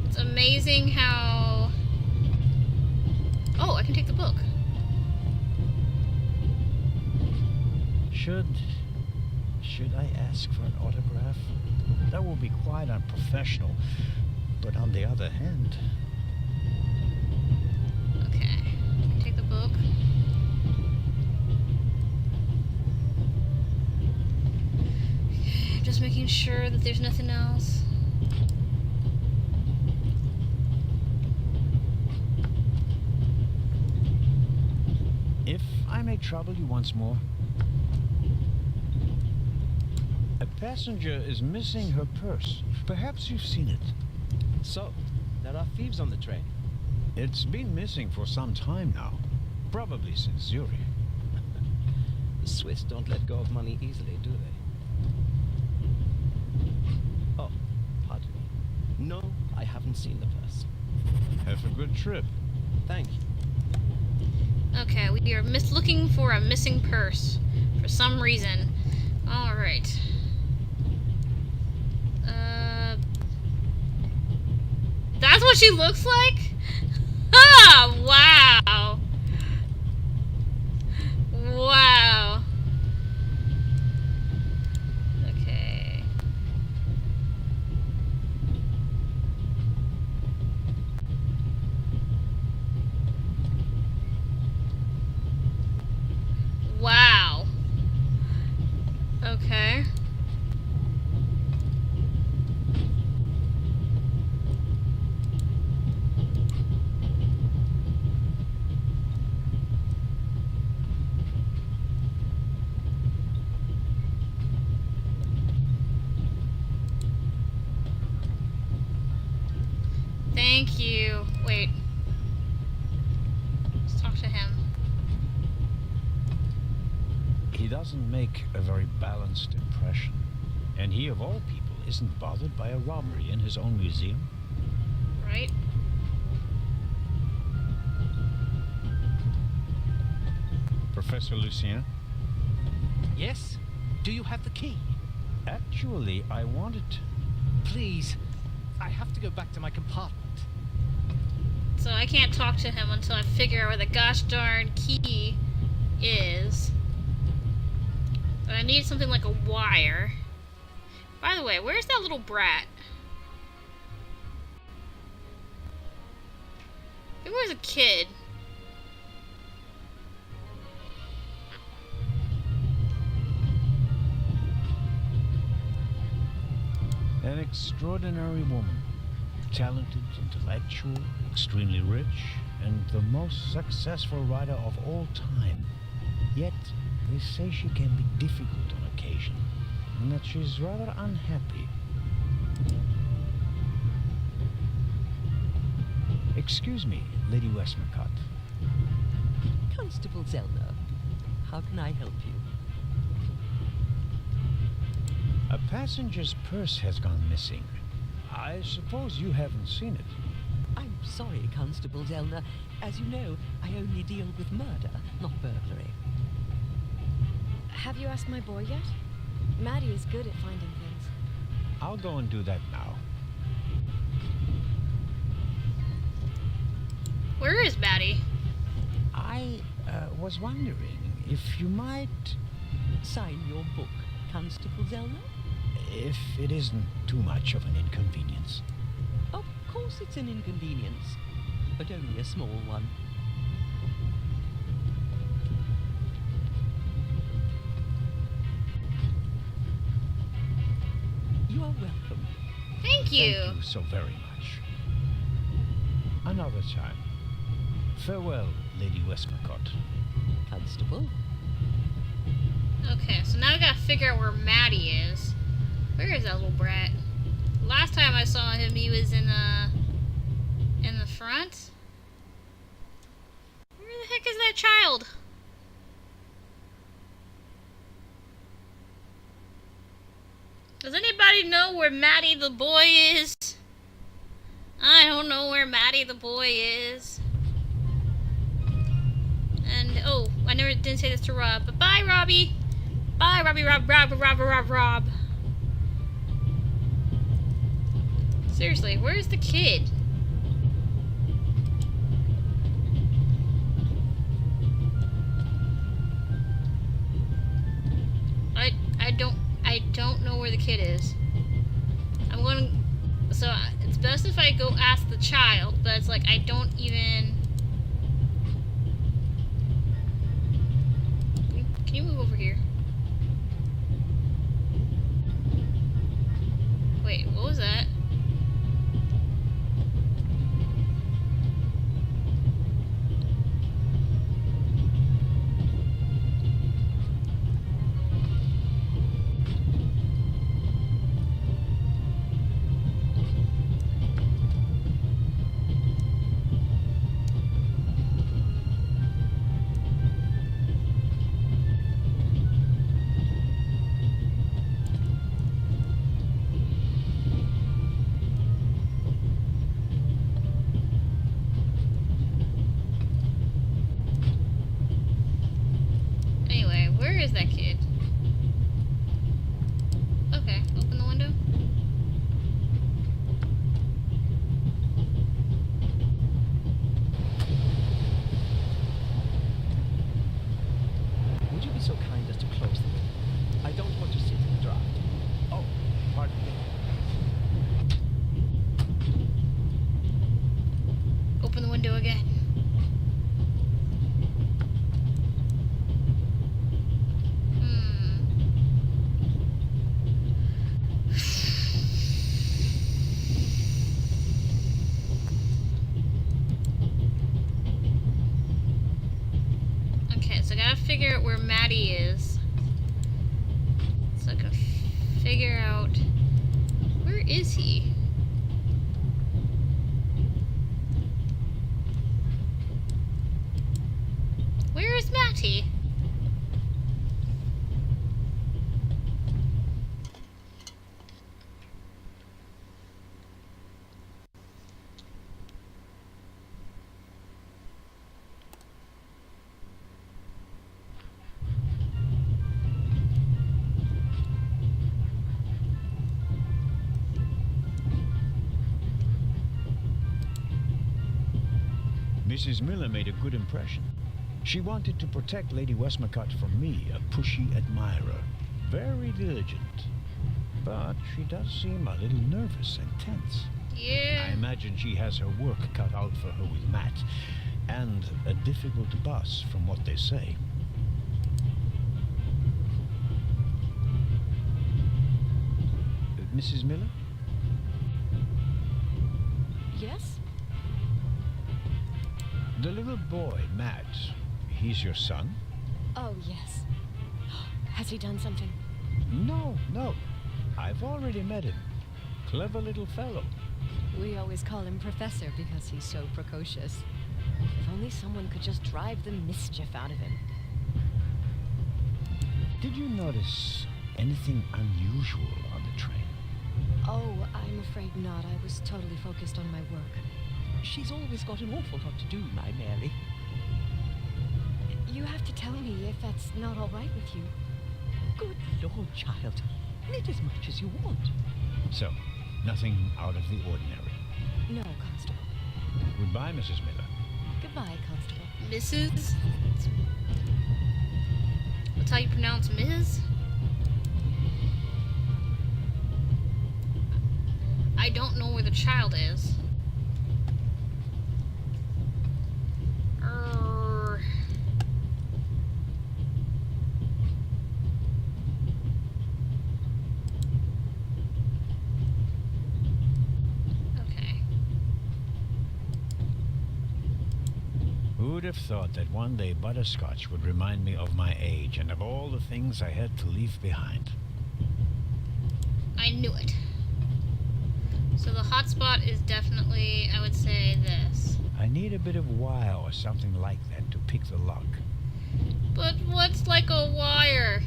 It's amazing how... Oh, I can take the book. Should I ask for an autograph? That will be quite unprofessional. But on the other hand, book. Just making sure that there's nothing else. If I may trouble you once more. A passenger is missing her purse. Perhaps you've seen it. So, there are thieves on the train. It's been missing for some time now. Probably since Zurich. The Swiss don't let go of money easily, do they? Oh, pardon me. No, I haven't seen the purse. Have a good trip. Thank you. Okay, we are looking for a missing purse for some reason. Alright. That's what she looks like? Ah, wow. Wow. Okay. Wow. Okay. Thank you. Wait. Let's talk to him. He doesn't make a very balanced impression. And he, of all people, isn't bothered by a robbery in his own museum. Right? Professor Lucien? Yes? Do you have the key? Actually, I wanted... Please. I have to go back to my compartment. So I can't talk to him until I figure out where the gosh darn key is. But I need something like a wire. By the way, where's that little brat? He was a kid. An extraordinary woman. Talented, intellectual, extremely rich, and the most successful writer of all time. Yet, they say she can be difficult on occasion, and that she's rather unhappy. Excuse me, Lady Westmacott. Constable Zellner, how can I help you? A passenger's purse has gone missing. I suppose you haven't seen it. I'm sorry, Constable Zellner. As you know, I only deal with murder, not burglary. Have you asked my boy yet? Maddie is good at finding things. I'll go and do that now. Where is Maddie? I was wondering if you might... Sign your book, Constable Zellner? If it isn't too much of an inconvenience. Of course it's an inconvenience, but only a small one. You are welcome. Thank you. Thank you so very much. Another time. Farewell, Lady Westmacott. Constable? Okay, so now I gotta figure out where Maddie is. Where is that little brat? Last time I saw him, he was in the front. Where the heck is that child? Does anybody know where Maddie the boy is? I don't know where Maddie the boy is. And, oh, I didn't say this to Rob, but bye, Robbie! Bye, Robbie, Rob. Seriously, where's the kid? I don't know where the kid is. I'm going to... So, it's best if I go ask the child, but it's like, I don't even... Can you move over here? Wait, what was that? Anyway, where is that kid? Okay, open the window. Would you be so kind as to close the window? I don't want to sit in the draught. Oh, pardon me. Open the window again. Okay, so I gotta figure out where Maddie is. So I can figure out, where is he? Where is Matty? Mrs. Miller made a good impression. She wanted to protect Lady Westmacott from me, a pushy admirer. Very diligent. But she does seem a little nervous and tense. Yeah. I imagine she has her work cut out for her with Matt. And a difficult boss, from what they say. Mrs. Miller? Yes? The little boy, Matt, he's your son? Oh, yes. Has he done something? No. I've already met him. Clever little fellow. We always call him Professor because he's so precocious. If only someone could just drive the mischief out of him. Did you notice anything unusual on the train? Oh, I'm afraid not. I was totally focused on my work. She's always got an awful lot to do, my Mary. You have to tell me if that's not all right with you. Good Lord, child. Knit as much as you want. So, nothing out of the ordinary. No, Constable. Goodbye, Mrs. Miller. Goodbye, Constable. Mrs.? That's how you pronounce Ms.? I don't know where the child is. Okay. Who'd have thought that one day butterscotch would remind me of my age and of all the things I had to leave behind? I knew it. So the hotspot is definitely, I would say, this. I need a bit of wire or something like that to pick the lock. But what's like a wire?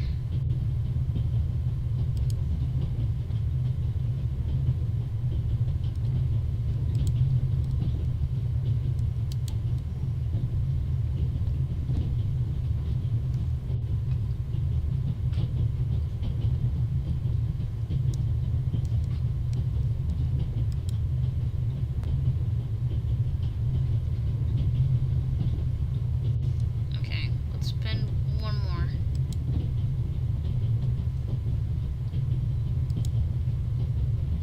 Okay, let's spin one more.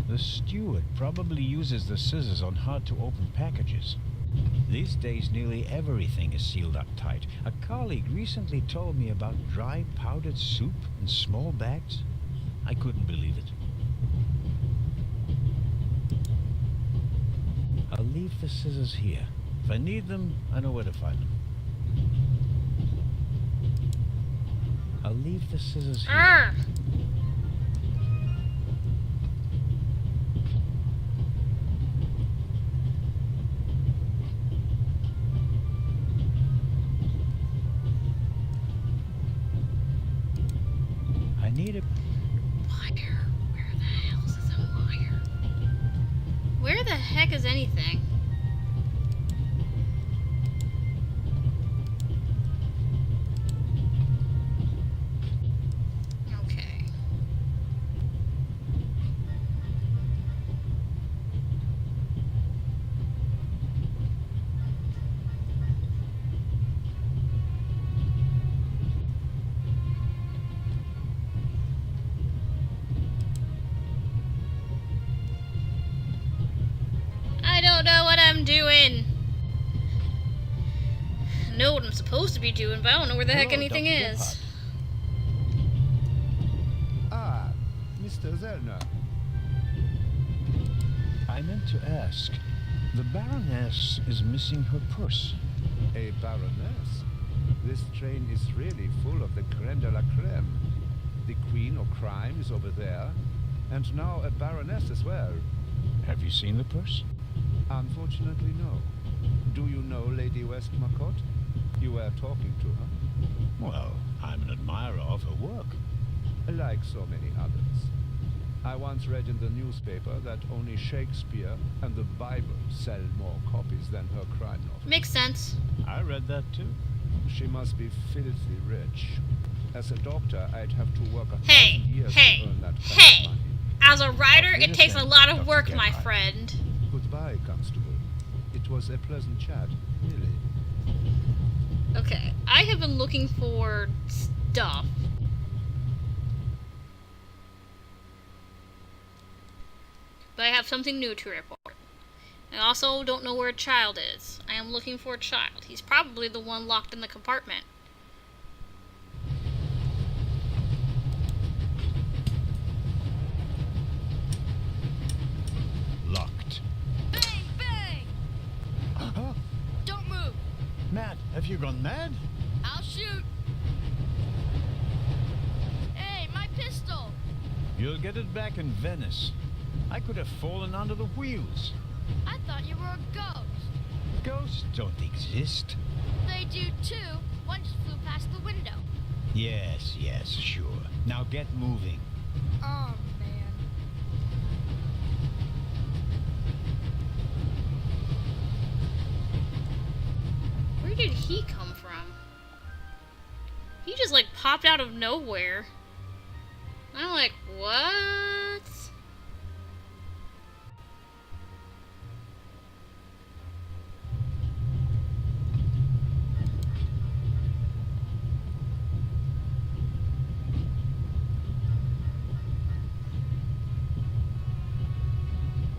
The steward probably uses the scissors on hard-to-open packages. These days, nearly everything is sealed up tight. A colleague recently told me about dry powdered soup in small bags. I couldn't believe it. I'll leave the scissors here. If I need them, I know where to find them. I'll leave the scissors here. I need a wire. Where the hell is a wire? Where the heck is anything? Okay. I don't know what I'm doing. I know what I'm supposed to be doing, but I don't know where the heck Hello, anything Dr. is. Ah, Mr. Zellner. I meant to ask. The Baroness is missing her purse. A baroness? This train is really full of the creme de la creme. The queen of crime is over there, and now a baroness as well. Have you seen the purse? Unfortunately, no. Do you know Lady Westmacott? You were talking to her. Well, I'm an admirer of her work. Like so many others. I once read in the newspaper that only Shakespeare and the Bible sell more copies than her crime novels. Makes sense. I read that too. She must be filthy rich. As a doctor, I'd have to work 1,000 years to earn that kind of money. As a writer, I'll do it the takes a same, lot of Dr. work, my Gerhardt. friend. Goodbye, Constable. It was a pleasant chat, really. Okay, I have been looking for stuff. But I have something new to report. I also don't know where a child is. I am looking for a child. He's probably the one locked in the compartment. Locked. Bang, bang! Huh? Don't move. Matt, have you gone mad? I'll shoot. Hey, my pistol. You'll get it back in Venice. I could have fallen under the wheels. I thought you were a ghost. Ghosts don't exist. They do too. One just flew past the window. Yes, yes, sure. Now get moving. Oh, man. Where did he come from? He just like popped out of nowhere. I'm like, what?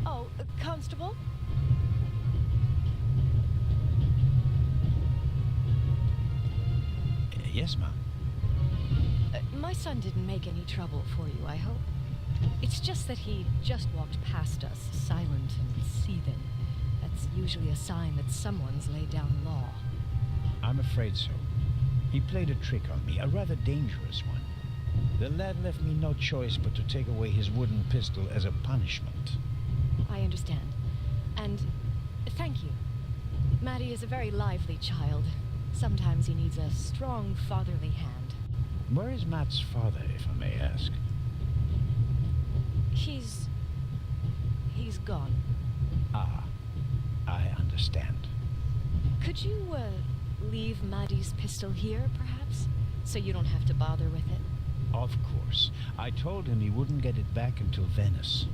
Oh, Constable? Yes, ma'am. My son didn't make any trouble for you, I hope. It's just that he just walked past us, silent and seething. That's usually a sign that someone's laid down law. I'm afraid so. He played a trick on me, a rather dangerous one. The lad left me no choice but to take away his wooden pistol as a punishment. I understand. And thank you. Maddie is a very lively child. Sometimes he needs a strong fatherly hand. Where is Matt's father, if I may ask? He's gone. Ah, I understand. Could you, leave Maddie's pistol here, perhaps? So you don't have to bother with it? Of course. I told him he wouldn't get it back until Venice.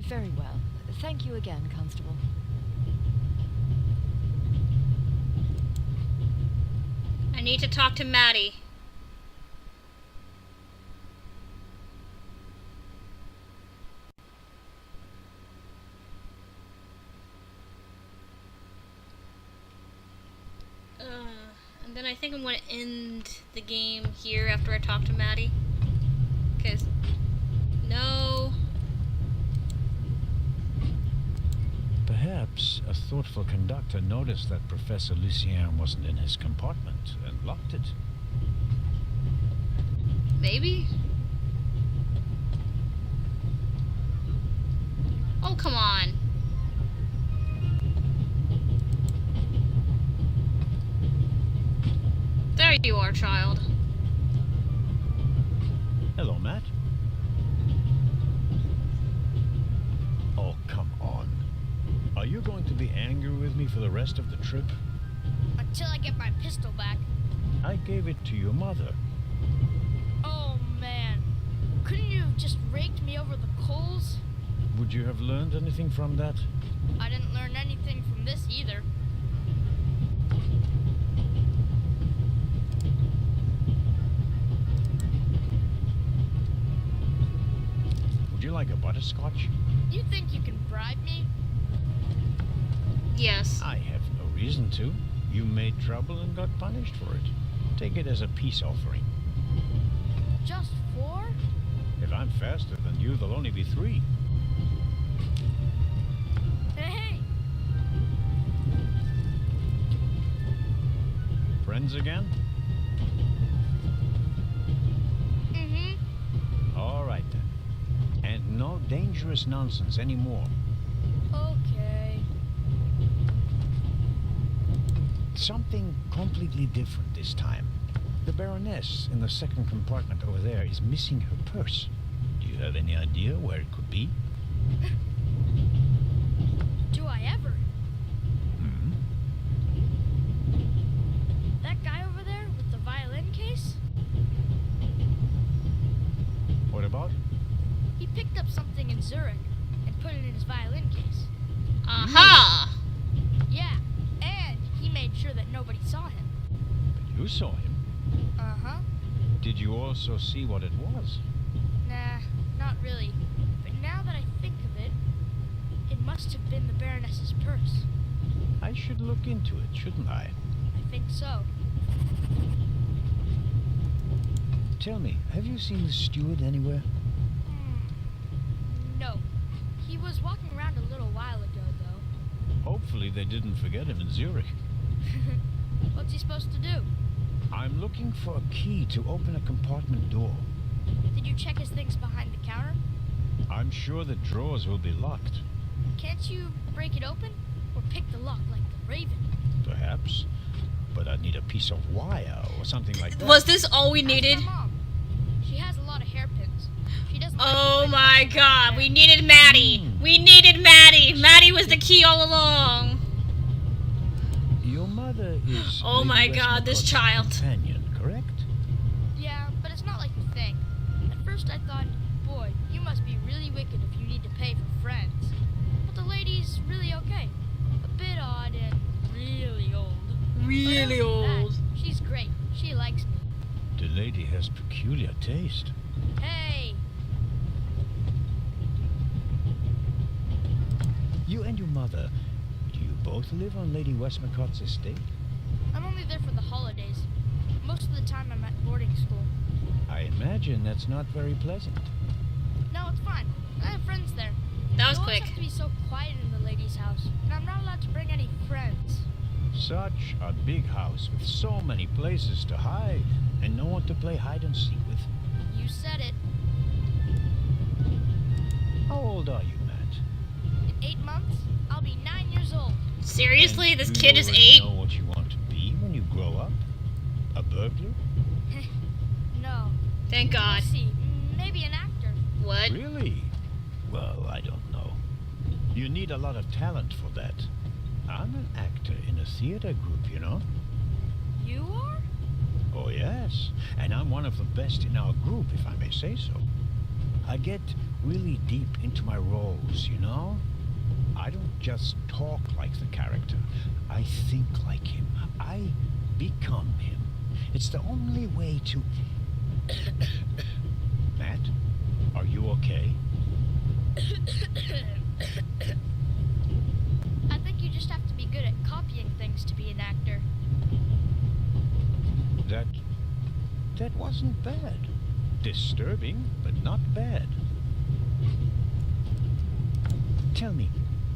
Very well. Thank you again, Constable. I need to talk to Maddie. And then I think I'm going to end the game here after I talk to Maddie. Because, no. Perhaps a thoughtful conductor noticed that Professor Lucien wasn't in his compartment and locked it. Maybe? Oh, come on. There you are, child. Hello, Matt. Oh, come on. Are you going to be angry with me for the rest of the trip? Until I get my pistol back. I gave it to your mother. Oh, man. Couldn't you have just raked me over the coals? Would you have learned anything from that? I didn't learn anything from this either. Would you like a butterscotch? You think you can bribe me? Yes. I have no reason to. You made trouble and got punished for it. Take it as a peace offering. Just 4? If I'm faster than you, there'll only be 3. Hey! Friends again? Mm-hmm. All right then. And no dangerous nonsense anymore. Okay. Something completely different this time. The Baroness in the second compartment over there is missing her purse. Do you have any idea where it could be? Do I ever? Hmm? That guy over there with the violin case? What about? He picked up something in Zurich and put it in his violin case. Aha! Yeah, and he made sure that nobody saw him. But you saw him. Uh-huh. Did you also see what it was? Nah, not really. But now that I think of it, it must have been the Baroness's purse. I should look into it, shouldn't I? I think so. Tell me, have you seen the steward anywhere? No. He was walking around a little while ago, though. Hopefully they didn't forget him in Zurich. What's he supposed to do? I'm looking for a key to open a compartment door. Did you check his things behind the counter? I'm sure the drawers will be locked. Can't you break it open? Or pick the lock like the Raven? Perhaps. But I'd need a piece of wire or something like that. Was this all we needed? Ask my mom. She has a lot of hairpins. She doesn't like Oh to my god, we needed Maddie. We needed Maddie. Maddie was the key all along. Your mother is Oh Lady my god, this Westmacott's child. companion, correct? Yeah, but it's not like you think. At first I thought, boy, you must be really wicked if you need to pay for friends. But the lady's really okay. A bit odd and really old. Really But other than old. that, she's great. She likes me. The lady has peculiar taste. Hey! You and your mother, do you both live on Lady Westmacott's estate? I'm only there for the holidays. Most of the time I'm at boarding school. I imagine that's not very pleasant. No, it's fine. I have friends there. That was You always quick. have to be so quiet in the lady's house, and I'm not allowed to bring any friends. Such a big house with so many places to hide and no one to play hide and seek with. You said it. How old are you, Matt? In 8 months, I'll be 9 years old. Seriously, And this do kid you is already 8? know what you want to be when you grow up? A burglar? No. Thank We'll God. see. Maybe an actor. What? Really? Well, I don't know. You need a lot of talent for that. I'm an actor in a theater group, you know? You are? Oh, yes. And I'm one of the best in our group, if I may say so. I get really deep into my roles, you know? I don't just talk like the character. I think like him. I become him. It's the only way to... Matt, are you okay? I think you just have to be good at copying things to be an actor. wasn't bad. Disturbing, but not bad. Tell me,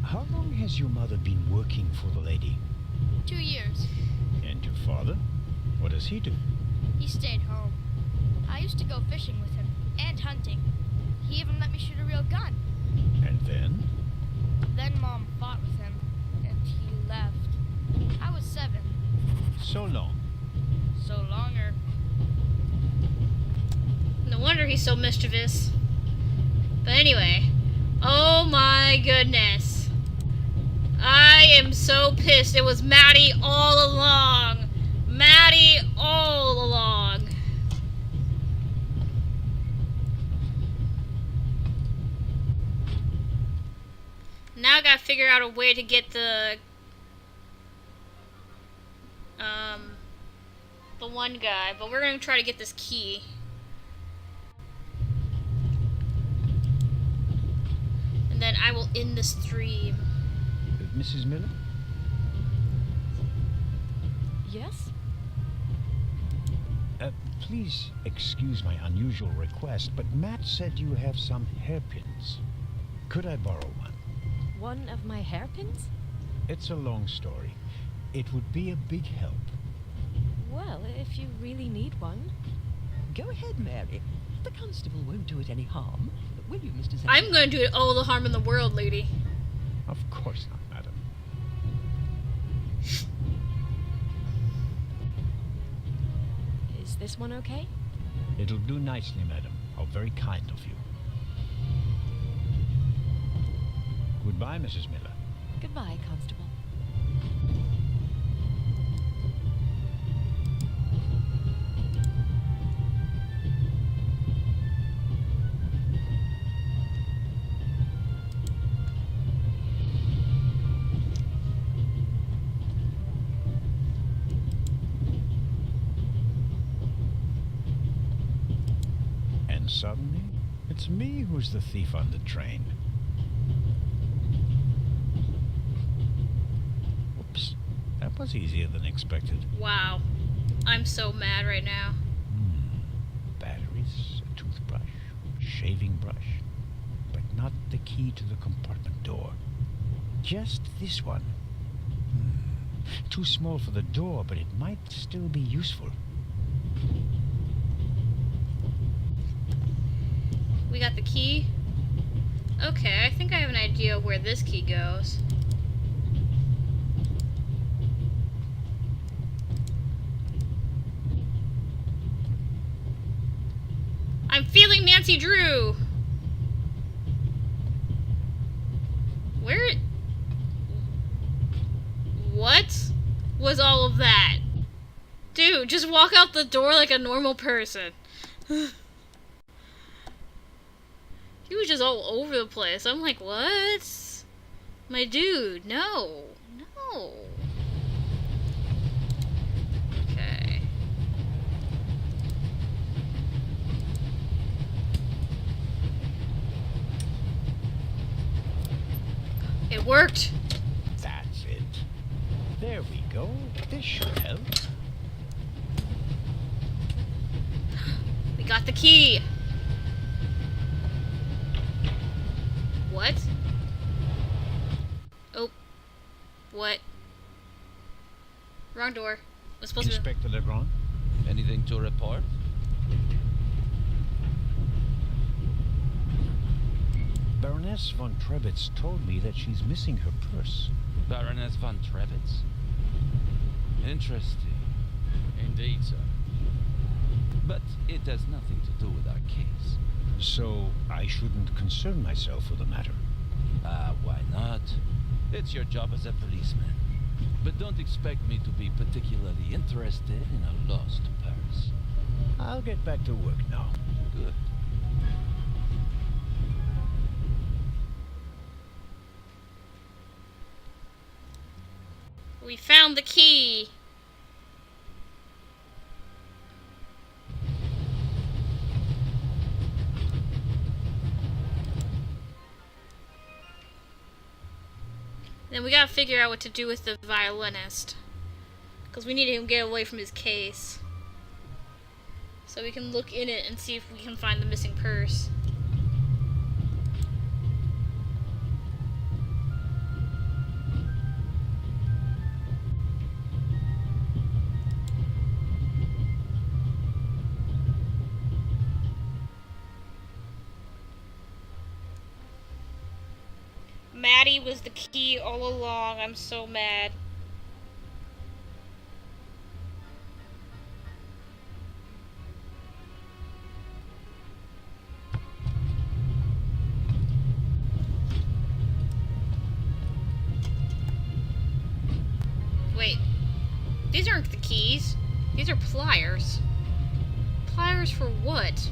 how long has your mother been working for the lady? 2 years. And your father? What does he do? He stayed home. I used to go fishing with him, and hunting. He even let me shoot a real gun. And then? Then Mom fought with him, and he left. I was 7. So long. So longer. No wonder he's so mischievous. But anyway, oh my goodness. I am so pissed. It was Maddie all along. Maddie all along. Now I gotta figure out a way to get the one guy, but we're gonna try to get this key. And then I will end the stream. Mrs. Miller? Yes? Please excuse my unusual request, but Matt said you have some hairpins. Could I borrow one? One of my hairpins? It's a long story. It would be a big help. Well, if you really need one. Go ahead, Mary. The constable won't do it any harm. Will you, Mr. Zane? I'm going to do it all the harm in the world, lady. Of course not, madam. Is this one okay? It'll do nicely, madam. How very kind of you. Goodbye, Mrs. Miller. Goodbye, Constable. And suddenly, it's me who's the thief on the train. Whoops. That was easier than expected. Wow. I'm so mad right now. Batteries, a toothbrush, shaving brush, but not the key to the compartment door. Just this one. Too small for the door, but it might still be useful. We got the key. Okay, I think I have an idea of where this key goes. I'm feeling Nancy Drew. Where? What was all of that? Dude, just walk out the door like a normal person. He was just all over the place. I'm like, what? My dude, no. No. Okay. It worked. That's it. There we go. This should help. We got the key. What? Oh. What? Wrong door. Was supposed Inspector Legrand? Anything to report? Baroness von Trebitz told me that she's missing her purse. Baroness von Trebitz? Interesting. Indeed, sir. But it has nothing to do with our case. So I shouldn't concern myself with the matter. Why not? It's your job as a policeman. But don't expect me to be particularly interested in a lost purse. I'll get back to work now. Good. We found the key. Then we gotta figure out what to do with the violinist. Because we need him to get away from his case. so we can look in it and see if we can find the missing purse. Maddie was the key all along. I'm so mad. Wait. These aren't the keys. These are pliers. Pliers for what?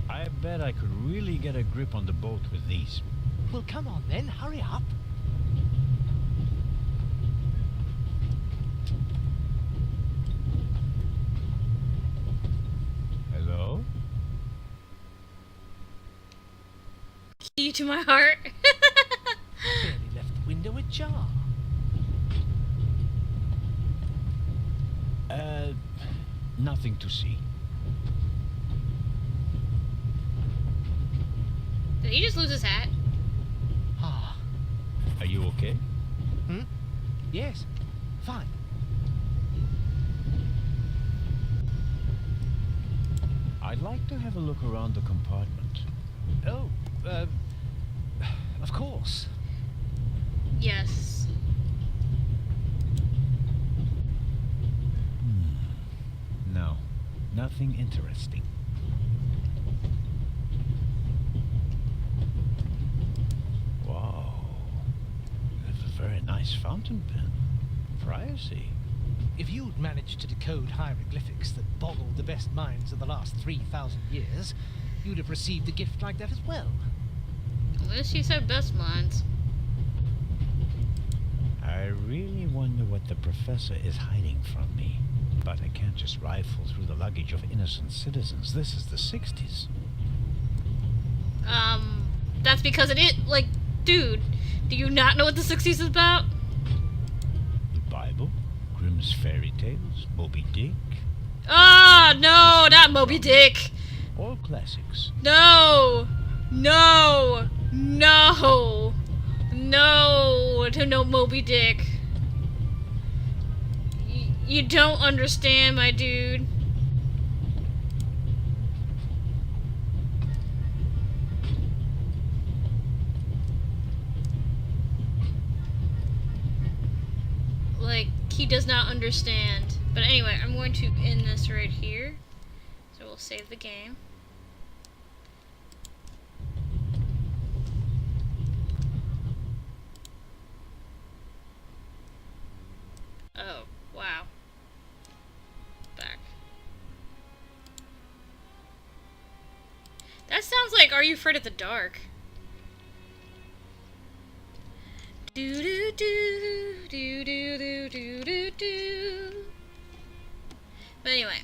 I bet I could really get a grip on the boat with these. Well, come on then, hurry up. Hello? Key to my heart. Barely left the window ajar. Nothing to see. Did he just lose his hat? Ah. Are you okay? Yes. Fine. I'd like to have a look around the compartment. Oh, of course. Yes. No, nothing interesting. Wow, that's a very nice fountain pen. Privacy. If you'd managed to decode hieroglyphics that boggled the best minds of the last 3,000 years, you'd have received a gift like that as well. At least she said best minds. I really wonder what the professor is hiding from me. But I can't just rifle through the luggage of innocent citizens. This is the 60s. That's because it is, like, dude, do you not know what the 60s is about? The Bible, Grimm's fairy tales, Moby Dick. Ah, no, not Moby Dick. All classics. No, no, no, no, to no Moby Dick. You don't understand, my dude. Like, he does not understand. But anyway, I'm going to end this right here. So we'll save the game. Oh, wow. Back. That sounds like Are You Afraid of the Dark? Do do do do do do do do do. But anyway,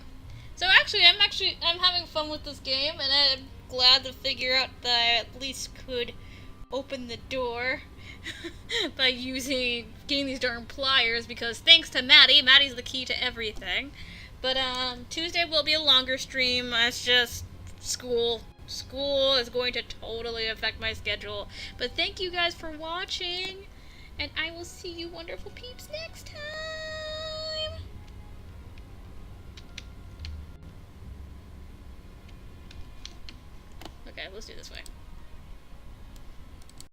so I'm having fun with this game, and I'm glad to figure out that I at least could open the door by getting these darn pliers, because thanks to Maddie's the key to everything. But Tuesday will be a longer stream. It's just school. School is going to totally affect my schedule. But thank you guys for watching, and I will see you wonderful peeps next time.